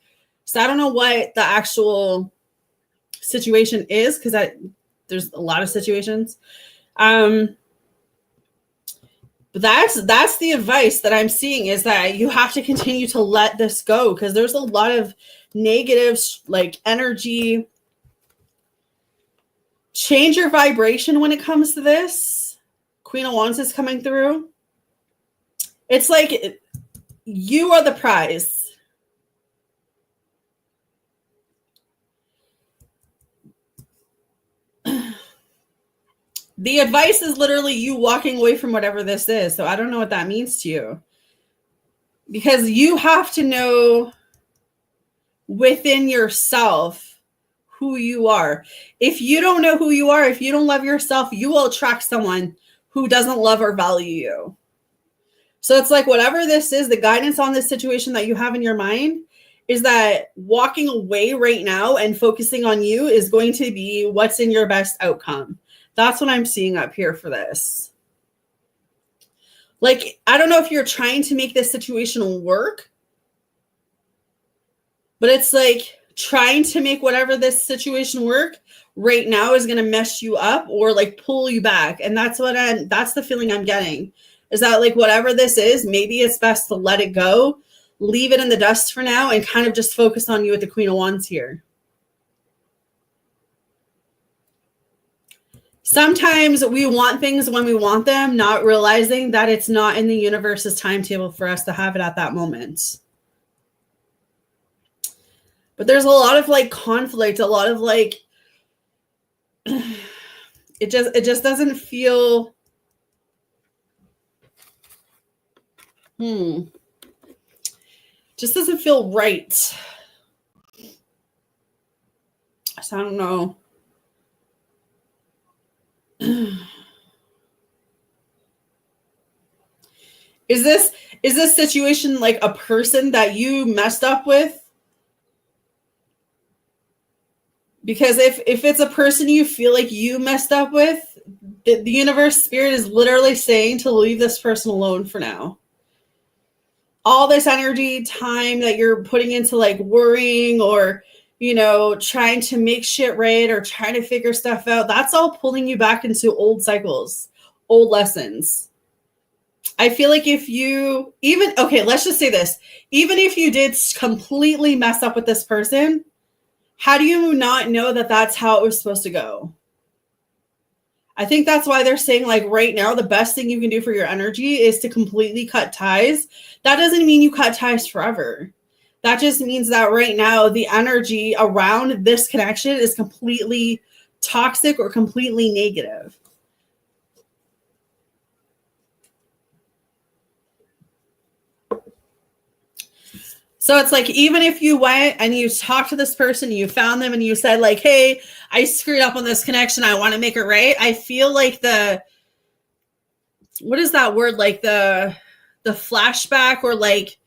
So I don't know what the actual situation is, because there's a lot of situations. But that's the advice that I'm seeing, is that you have to continue to let this go, because there's a lot of negative like energy change your vibration when it comes to this. Queen of Wands is coming through. It's like you are the prize. The advice is literally you walking away from whatever this is. So I don't know what that means to you. Because you have to know within yourself who you are. If you don't know who you are, if you don't love yourself, you will attract someone who doesn't love or value you. So it's like whatever this is, the guidance on this situation that you have in your mind is that walking away right now and focusing on you is going to be what's in your best outcome. That's what I'm seeing up here for this. Like, I don't know if you're trying to make this situation work, but it's like trying to make whatever this situation work right now is going to mess you up or like pull you back. And that's the feeling I'm getting is that like whatever this is, maybe it's best to let it go, leave it in the dust for now and kind of just focus on you with the Queen of Wands here. Sometimes we want things when we want them, not realizing that it's not in the universe's timetable for us to have it at that moment. But there's a lot of like conflict, a lot of like, it just doesn't feel, just doesn't feel right. So I don't know. Is this situation like a person that you messed up with? Because if it's a person you feel like you messed up with, the universe spirit is literally saying to leave this person alone for now. All this energy, time that you're putting into like worrying or, trying to make shit right or trying to figure stuff out, that's all pulling you back into old cycles, old lessons. I feel like if you let's just say this, even if you did completely mess up with this person, how do you not know that that's how it was supposed to go? I think that's why they're saying like right now, the best thing you can do for your energy is to completely cut ties. That doesn't mean you cut ties forever. That just means that right now, the energy around this connection is completely toxic or completely negative. So it's like, even if you went and you talked to this person, you found them and you said like, hey, I screwed up on this connection, I want to make it right. I feel like what is that word? Like the flashback or like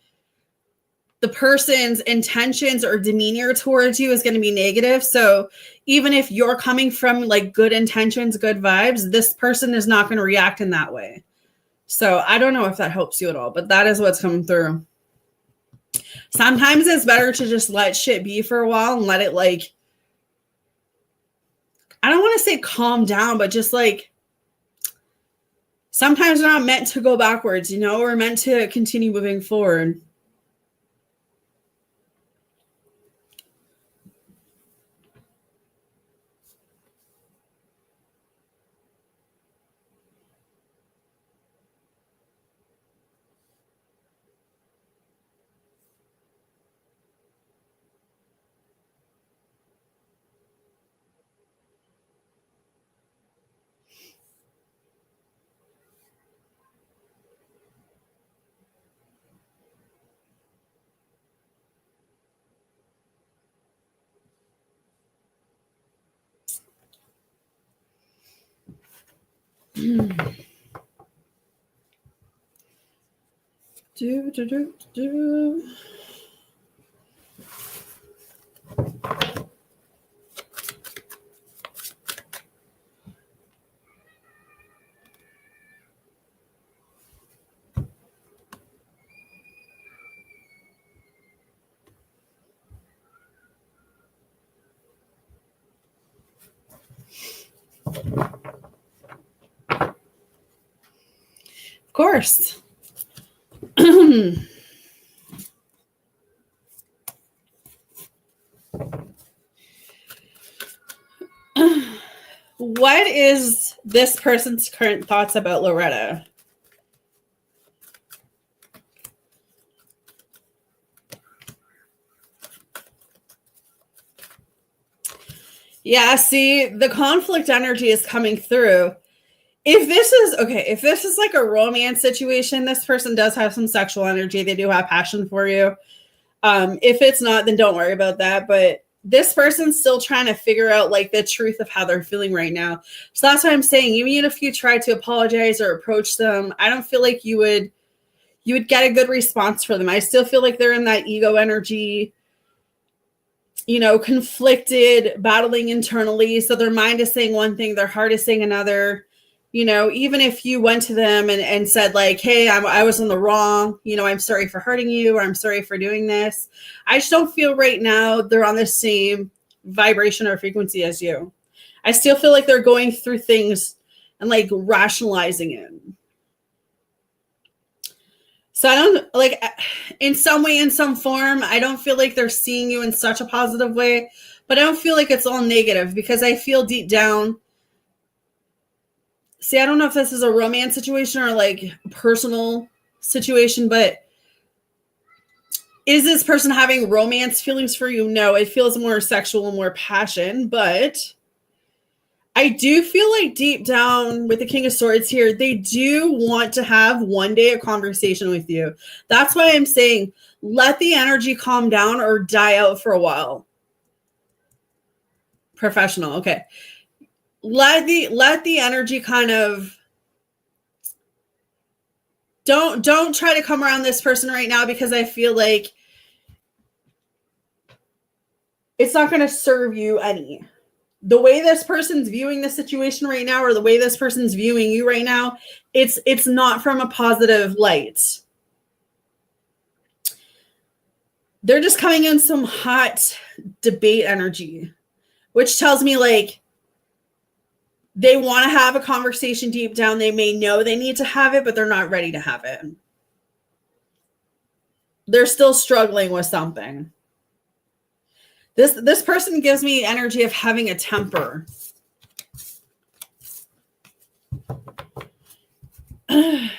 the person's intentions or demeanor towards you is going to be negative. So even if you're coming from like good intentions, good vibes, this person is not going to react in that way. So I don't know if that helps you at all, but that is what's coming through. Sometimes it's better to just let shit be for a while and let it like, I don't want to say calm down, but just like, sometimes we're not meant to go backwards, we're meant to continue moving forward. Of course. what is this person's current thoughts about Loretta? Yeah, see, the conflict energy is coming through. If this is like a romance situation, this person does have some sexual energy. They do have passion for you. If it's not, then don't worry about that. But this person's still trying to figure out like the truth of how they're feeling right now. So that's what I'm saying. Even if you try to apologize or approach them, I don't feel like you would get a good response for them. I still feel like they're in that ego energy, conflicted, battling internally. So their mind is saying one thing, their heart is saying another. Even if you went to them and said like, hey, I was in the wrong, I'm sorry for hurting you, or I'm sorry for doing this. I just don't feel right now they're on the same vibration or frequency as you. I still feel like they're going through things and like rationalizing it. So I don't like, in some way, in some form, I don't feel like they're seeing you in such a positive way, but I don't feel like it's all negative, because I feel deep down. See, I don't know if this is a romance situation or like a personal situation, but is this person having romance feelings for you? No, it feels more sexual and more passion, but I do feel like deep down with the King of Swords here, they do want to have one day a conversation with you. That's why I'm saying let the energy calm down or die out for a while. Professional, okay. Let the energy kind of don't try to come around this person right now, because I feel like it's not going to serve you any. The way this person's viewing the situation right now, or the way this person's viewing you right now, it's not from a positive light. They're just coming in some hot debate energy, which tells me like they want to have a conversation deep down. They may know they need to have it, but they're not ready to have it. They're still struggling with something. This person gives me energy of having a temper. I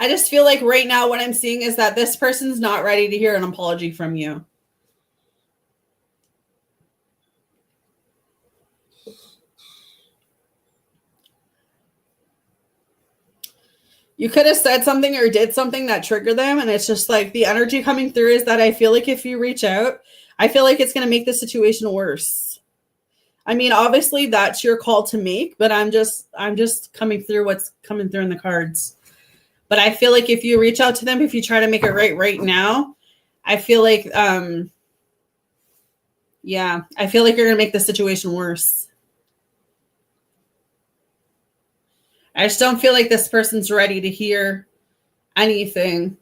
just feel like right now what I'm seeing is that this person's not ready to hear an apology from you. You could have said something or did something that triggered them, and it's just like the energy coming through is that I feel like if you reach out, I feel like it's going to make the situation worse. I mean, obviously that's your call to make, but I'm just coming through what's coming through in the cards. But I feel like if you reach out to them, if you try to make it right now, I feel like I feel like you're going to make the situation worse. I just don't feel like this person's ready to hear anything.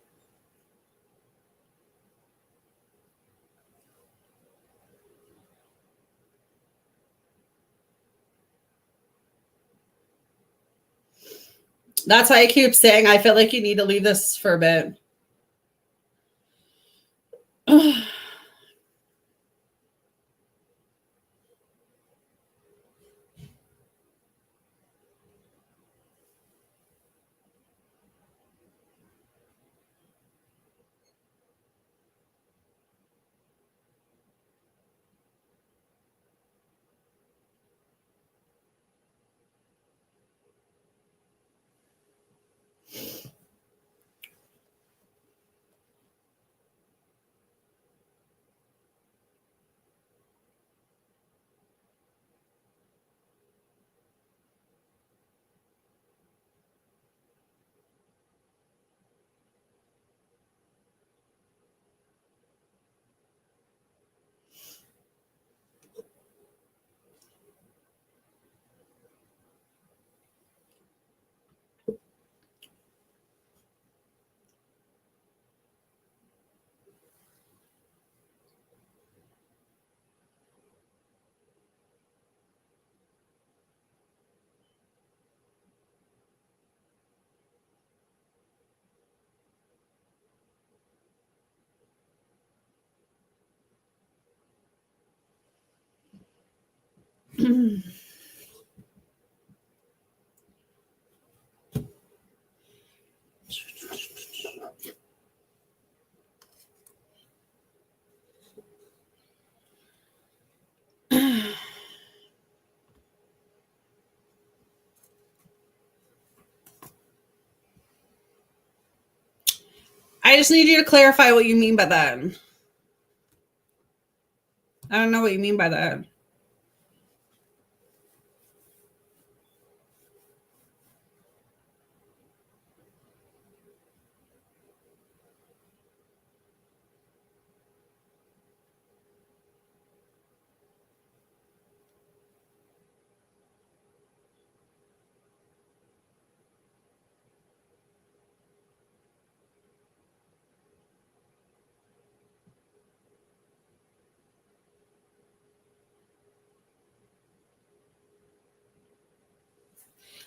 That's why I keep saying I feel like you need to leave this for a bit. I just need you to clarify what you mean by that. I don't know what you mean by that.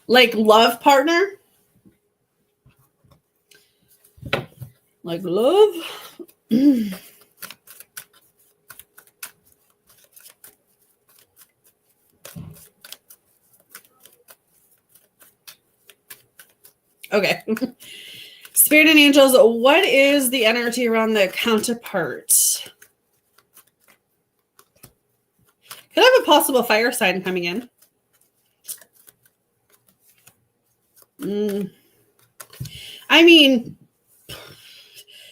Like love partner? Like love? Okay. Spirit and angels, what is the energy around the counterpart? Could I have a possible fire sign coming in? I mean,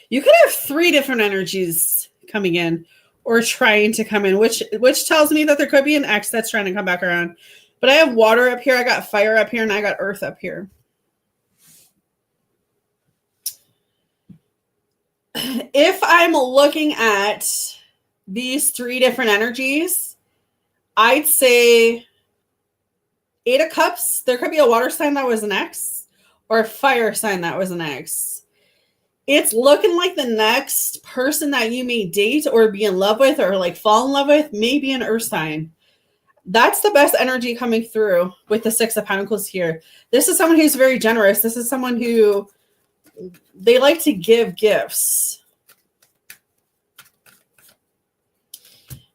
you could have 3 different energies coming in or trying to come in, which tells me that there could be an X that's trying to come back around. But I have water up here, I got fire up here, and I got earth up here. If I'm looking at these 3 different energies, I'd say 8 of Cups, there could be a water sign that was an X or a fire sign that was an X. It's looking like the next person that you may date or be in love with or like fall in love with may be an earth sign. That's the best energy coming through with the 6 of Pentacles here. This is someone who's very generous. This is someone who they like to give gifts.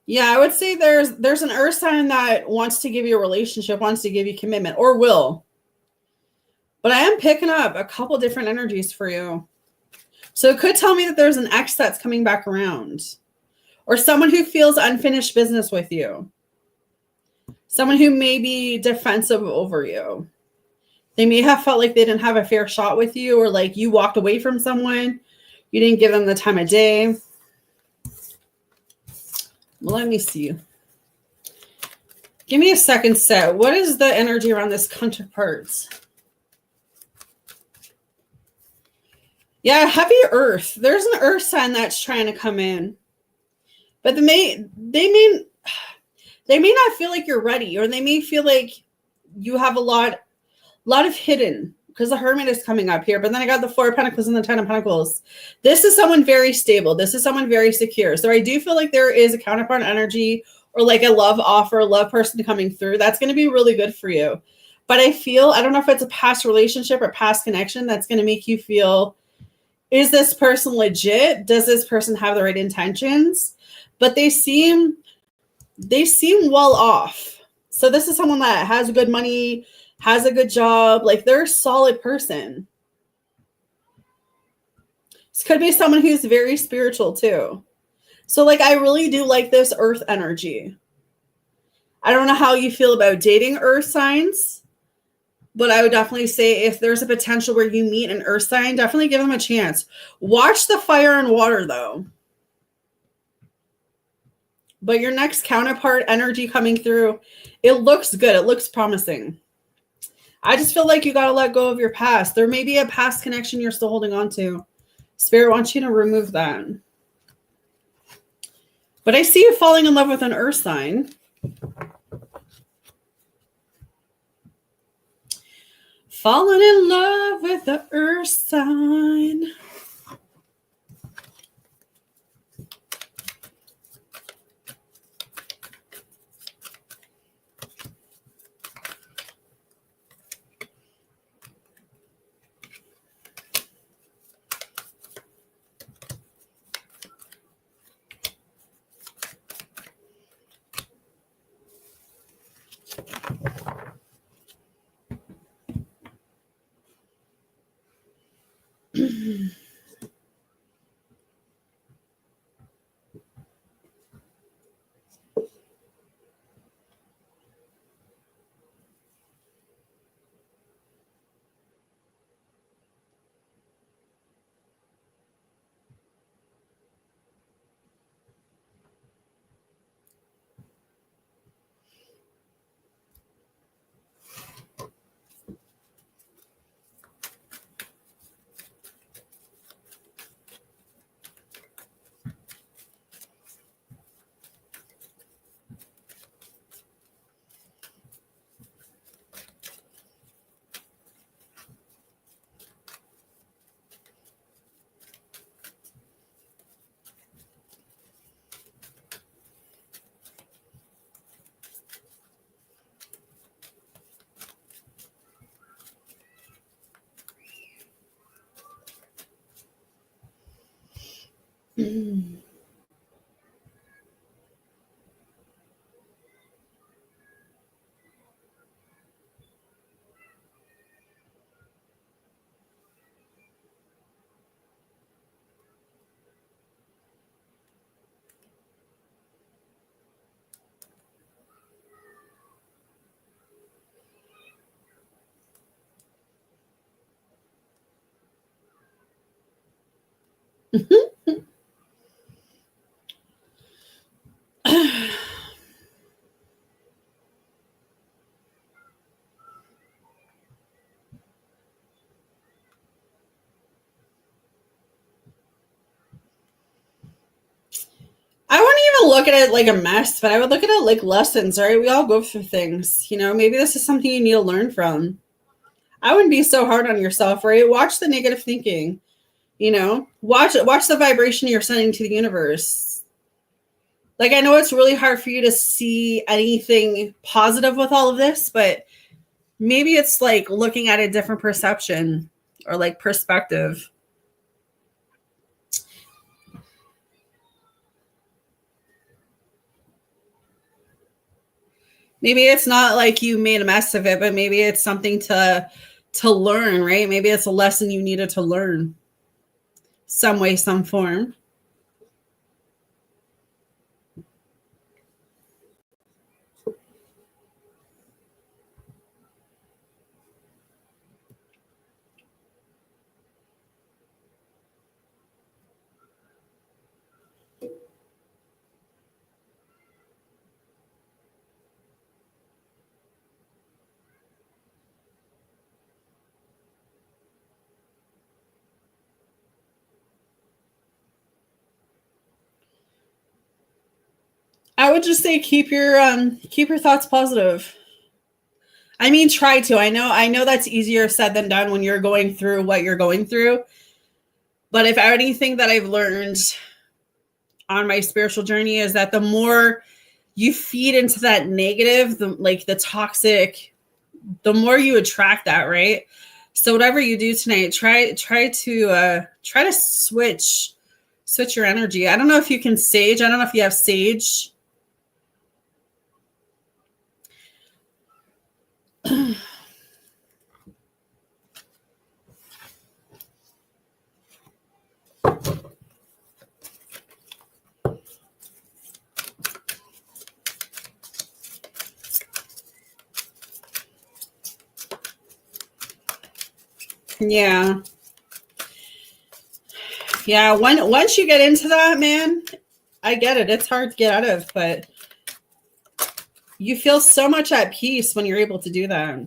Yeah, I would say there's an earth sign that wants to give you a relationship, wants to give you commitment, or will. But I am picking up a couple different energies for you. So it could tell me that there's an ex that's coming back around. Or someone who feels unfinished business with you. Someone who may be defensive over you. They may have felt like they didn't have a fair shot with you, or like you walked away from someone. You didn't give them the time of day. Well, let me see. Give me a second set. What is the energy around this counterpart? Yeah, heavy earth. There's an earth sign that's trying to come in. But they may not feel like you're ready, or they may feel like you have a lot of hidden, because the Hermit is coming up here. But then I got the 4 of Pentacles and the 10 of Pentacles. This is someone very stable. This is someone very secure. So I do feel like there is a counterpart energy or like a love offer, a love person coming through. That's going to be really good for you. But I don't know if it's a past relationship or past connection that's going to make you feel, is this person legit? Does this person have the right intentions? But they seem well off. So this is someone that has good money, has a good job, like they're a solid person. This could be someone who's very spiritual too. So like I really do like this earth energy. I don't know how you feel about dating earth signs, but I would definitely say if there's a potential where you meet an earth sign, definitely give them a chance. Watch the fire and water though. But your next counterpart energy coming through, it looks good. It looks promising. I just feel like you got to let go of your past. There may be a past connection you're still holding on to. Spirit wants you to remove that. But I see you falling in love with an earth sign. Falling in love with the earth sign. I wouldn't even look at it like a mess, but I would look at it like lessons, right? We all go through things. Maybe this is something you need to learn from. I wouldn't be so hard on yourself, right? Watch the negative thinking. Watch the vibration you're sending to the universe. Like, I know it's really hard for you to see anything positive with all of this, but maybe it's like looking at a different perception or like perspective. Maybe it's not like you made a mess of it, but maybe it's something to learn, right? Maybe it's a lesson you needed to learn some way, some form. I would just say keep your thoughts positive. I mean, try to. I know that's easier said than done when you're going through what you're going through. But if anything that I've learned on my spiritual journey is that the more you feed into that negative, the toxic, the more you attract that, right? So whatever you do tonight, try to switch your energy. I don't know if you can sage. I don't know if you have sage. Yeah. Yeah, once you get into that, man, I get it. It's hard to get out of, but you feel so much at peace when you're able to do that.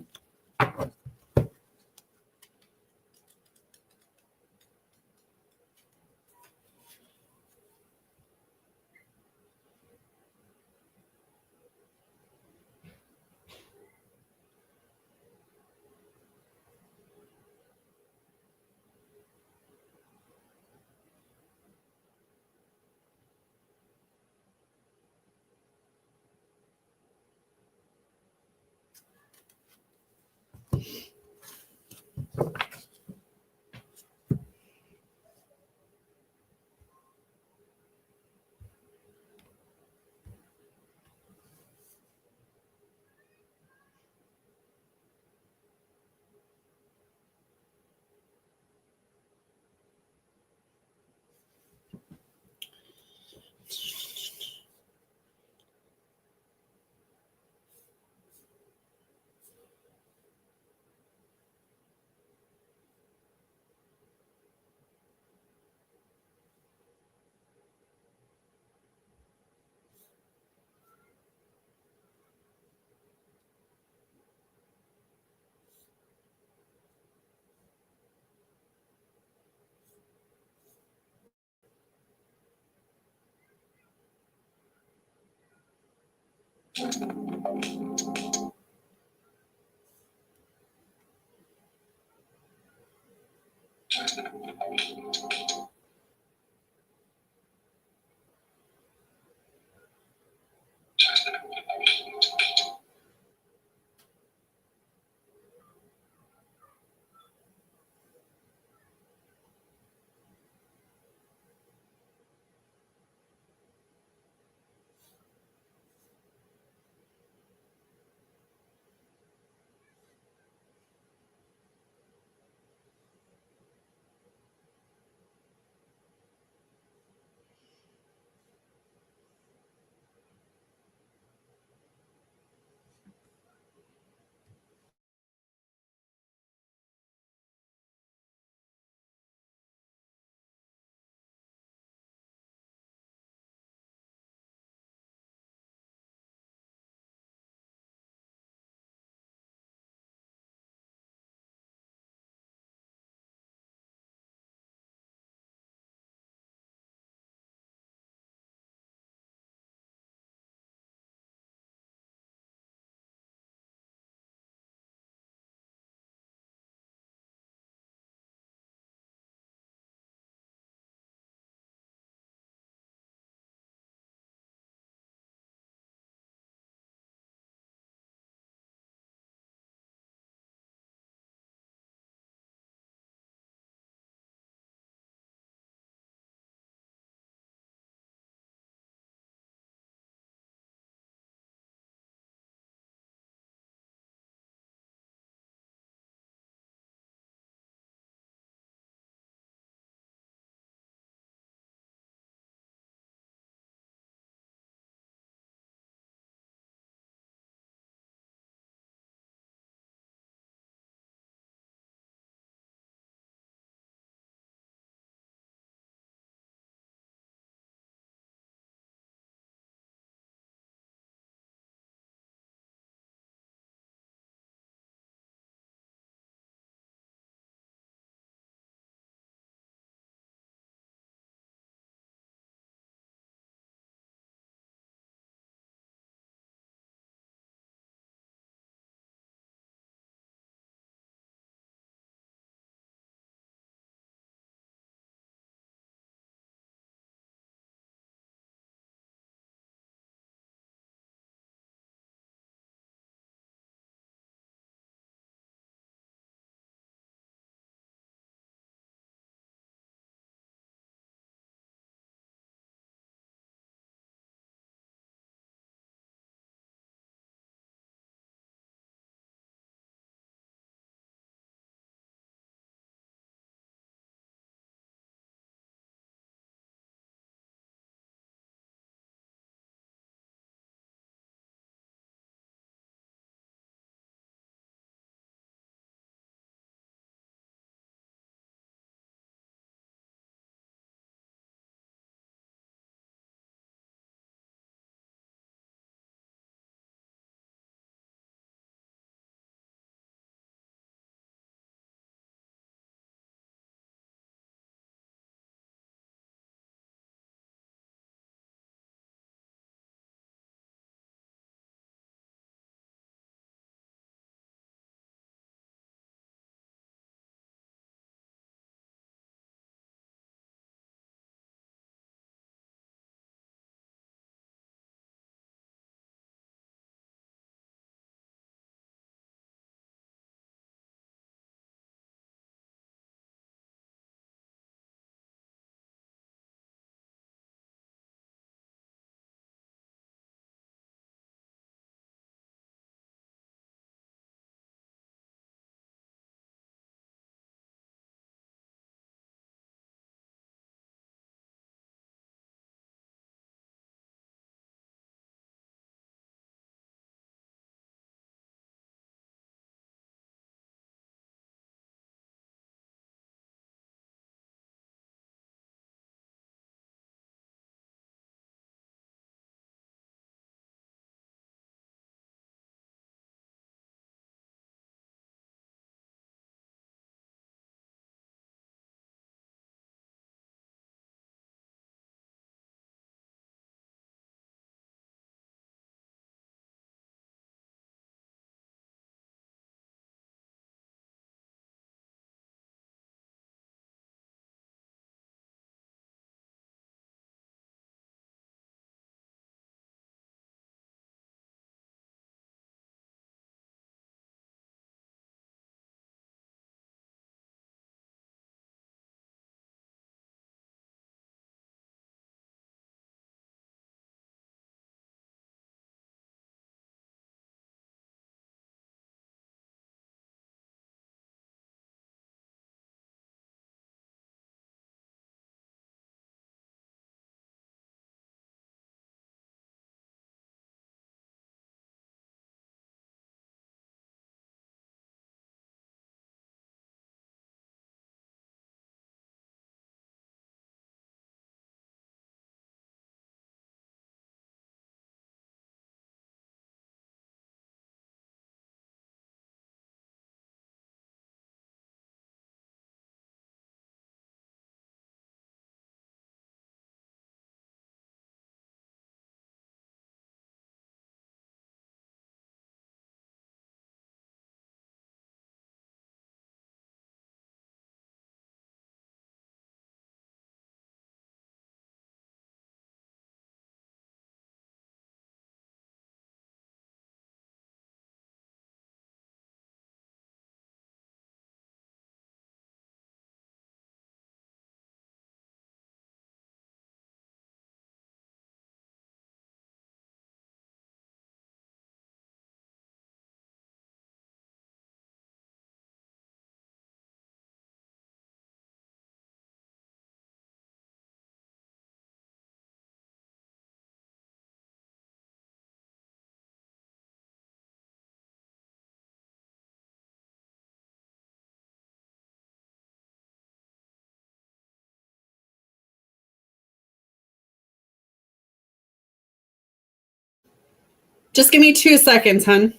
Just give me 2 seconds, hun.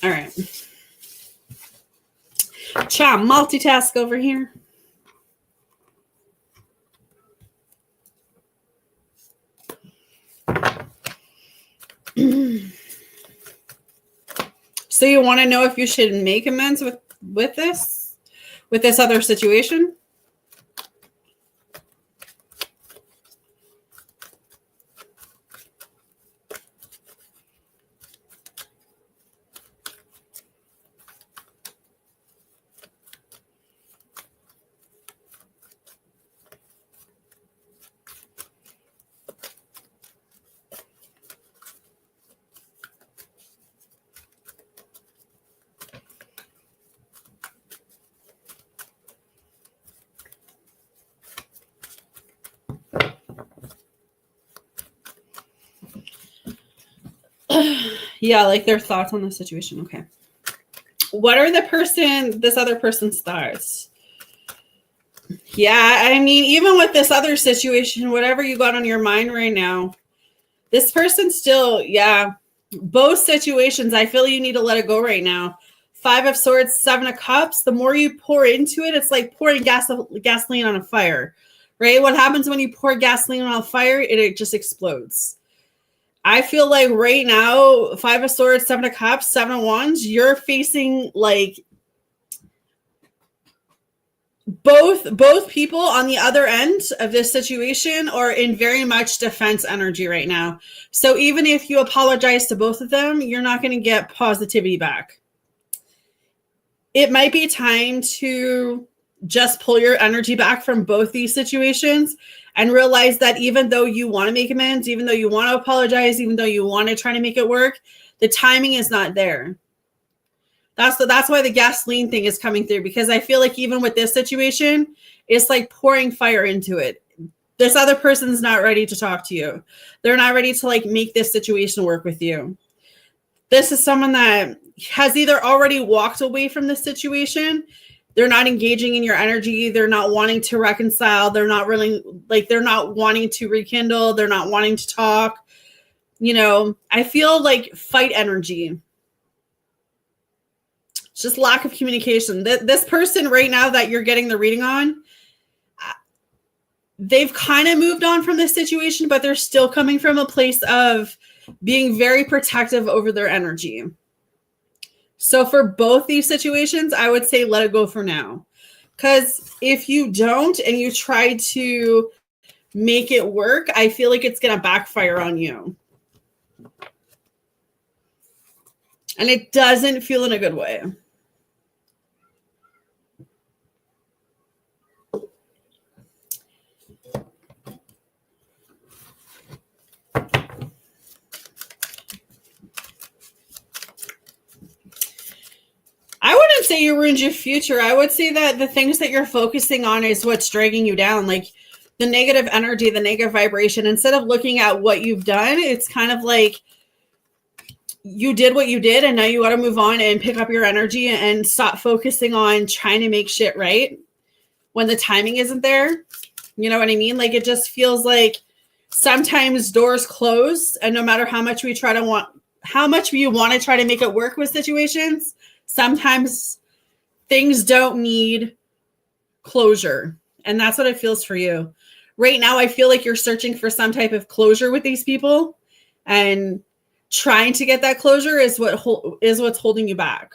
All right. Cha, multitask over here. So you want to know if you should make amends with this other situation? Yeah, like their thoughts on the situation. Okay. What are this other person's thoughts? Yeah, I mean, even with this other situation, whatever you got on your mind right now, this person still, yeah, both situations, I feel you need to let it go right now. 5 of Swords, 7 of Cups. The more you pour into it, it's like pouring gasoline on a fire, right? What happens when you pour gasoline on a fire? It just explodes. I feel like right now, 5 of Swords, 7 of Cups, 7 of Wands, you're facing like both people on the other end of this situation are in very much defense energy right now. So even if you apologize to both of them, you're not going to get positivity back. It might be time to just pull your energy back from both these situations and realize that even though you want to make amends, even though you want to apologize, even though you want to try to make it work, the timing is not there. That's why the gasoline thing is coming through, because I feel like even with this situation, it's like pouring fire into it. This other person's not ready to talk to you. They're not ready to like make this situation work with you. This is someone that has either already walked away from the situation. They're not engaging in your energy. They're not wanting to reconcile. They're not really like, they're not wanting to rekindle. They're not wanting to talk. You know, I feel like fight energy. It's just lack of communication. This person right now that you're getting the reading on, they've kind of moved on from this situation, but they're still coming from a place of being very protective over their energy. So for both these situations, I would say let it go for now. Because if you don't and you try to make it work, I feel like it's going to backfire on you. And it doesn't feel in a good way. I wouldn't say you ruined your future. I would say that the things that you're focusing on is what's dragging you down. Like the negative energy, the negative vibration. Instead of looking at what you've done, it's kind of like you did what you did and now you got to move on and pick up your energy and stop focusing on trying to make shit right when the timing isn't there. You know what I mean? Like it just feels like sometimes doors close, and no matter how much you want to try to make it work with situations, sometimes things don't need closure. And that's what it feels for you. Right now, I feel like you're searching for some type of closure with these people, and trying to get that closure is what's holding you back.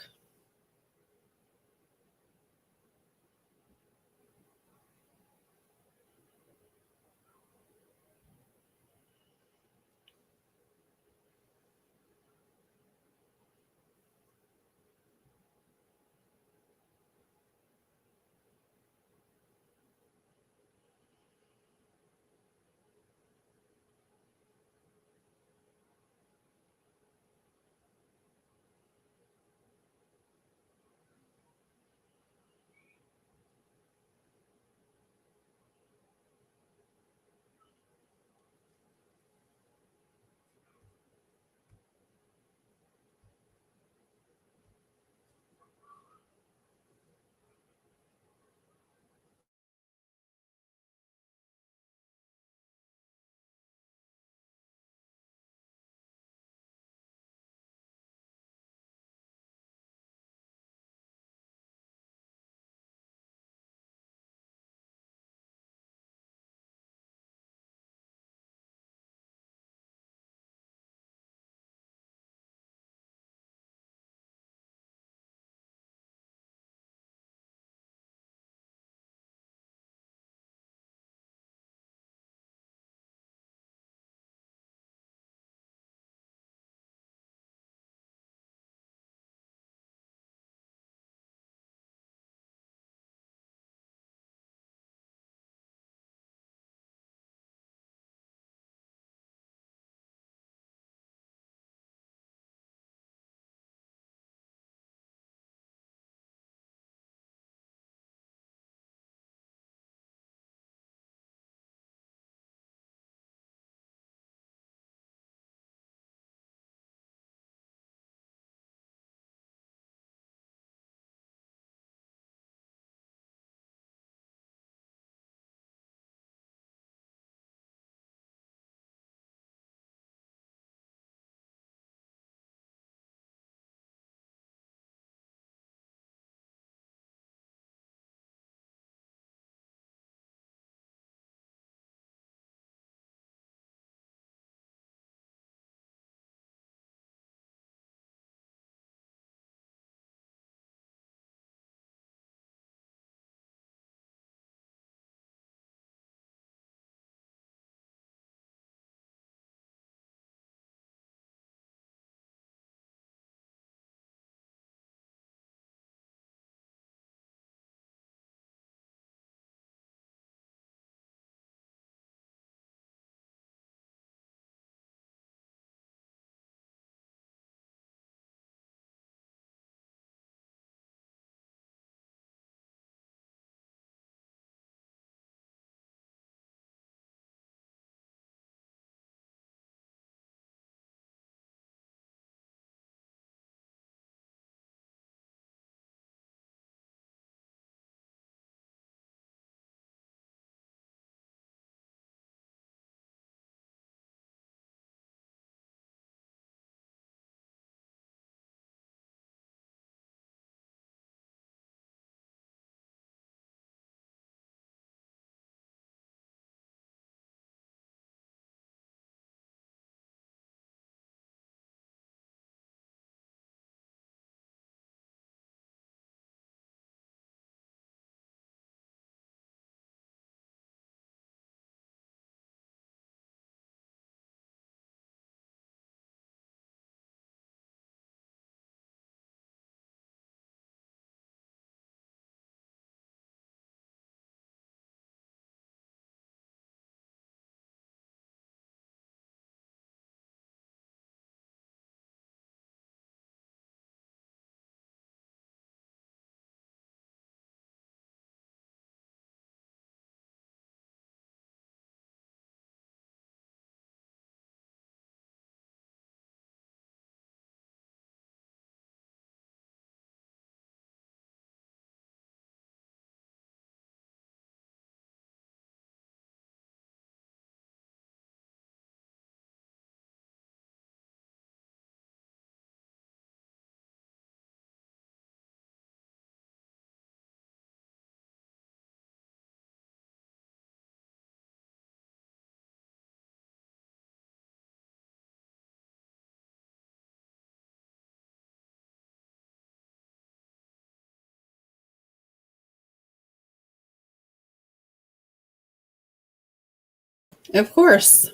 Of course.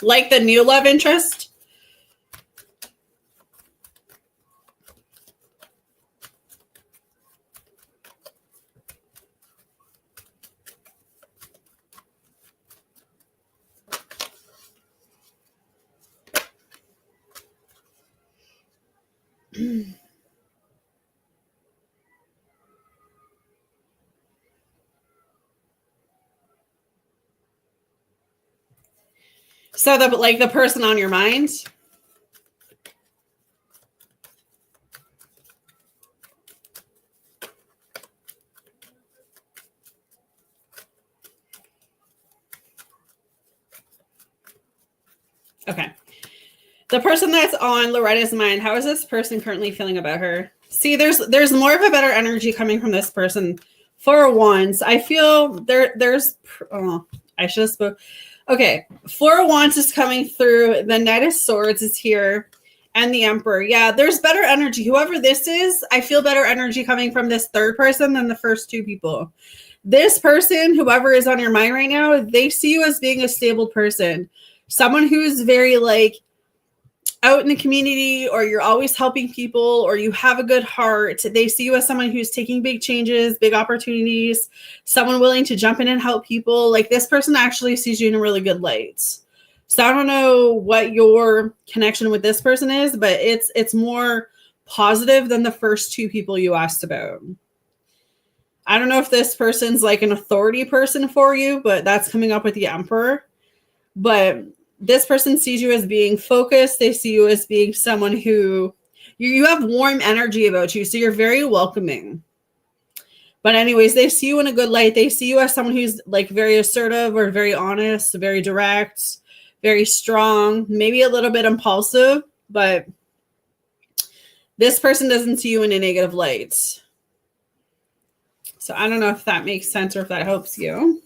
Like the new love interest? So the person on your mind? Okay. The person that's on Loretta's mind, how is this person currently feeling about her? See, there's more of a better energy coming from this person. For Wands, I feel there's I should have spoke. Okay, Four of Wands is coming through. The Knight of Swords is here, and the Emperor. Yeah, there's better energy. Whoever this is, I feel better energy coming from this third person than the first two people. This person, whoever is on your mind right now, they see you as being a stable person, someone who's very like out in the community, or you're always helping people, or you have a good heart. They see you as someone who's taking big changes, big opportunities, someone willing to jump in and help people. Like this person actually sees you in a really good light. So I don't know what your connection with this person is, but it's more positive than the first two people you asked about. I don't know if this person's like an authority person for you, but that's coming up with the Emperor. But this person sees you as being focused. They see you as being someone who you have warm energy about you. So you're very welcoming. But anyways, they see you in a good light. They see you as someone who's like very assertive or very honest, very direct, very strong, maybe a little bit impulsive, but this person doesn't see you in a negative light. So I don't know if that makes sense or if that helps you.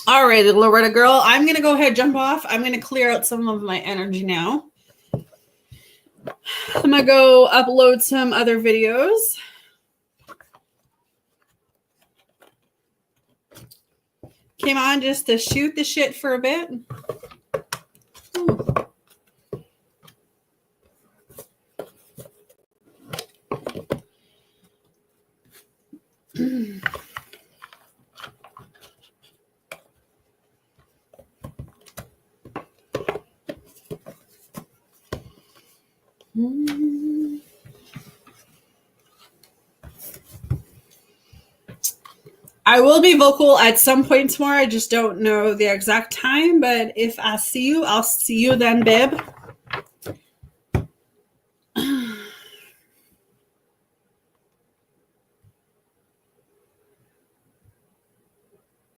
All right, Loretta girl, I'm going to go ahead, jump off. I'm going to clear out some of my energy now. I'm going to go upload some other videos. Came on just to shoot the shit for a bit. I will be vocal at some point tomorrow. I just don't know the exact time, but if I see you, I'll see you then, babe.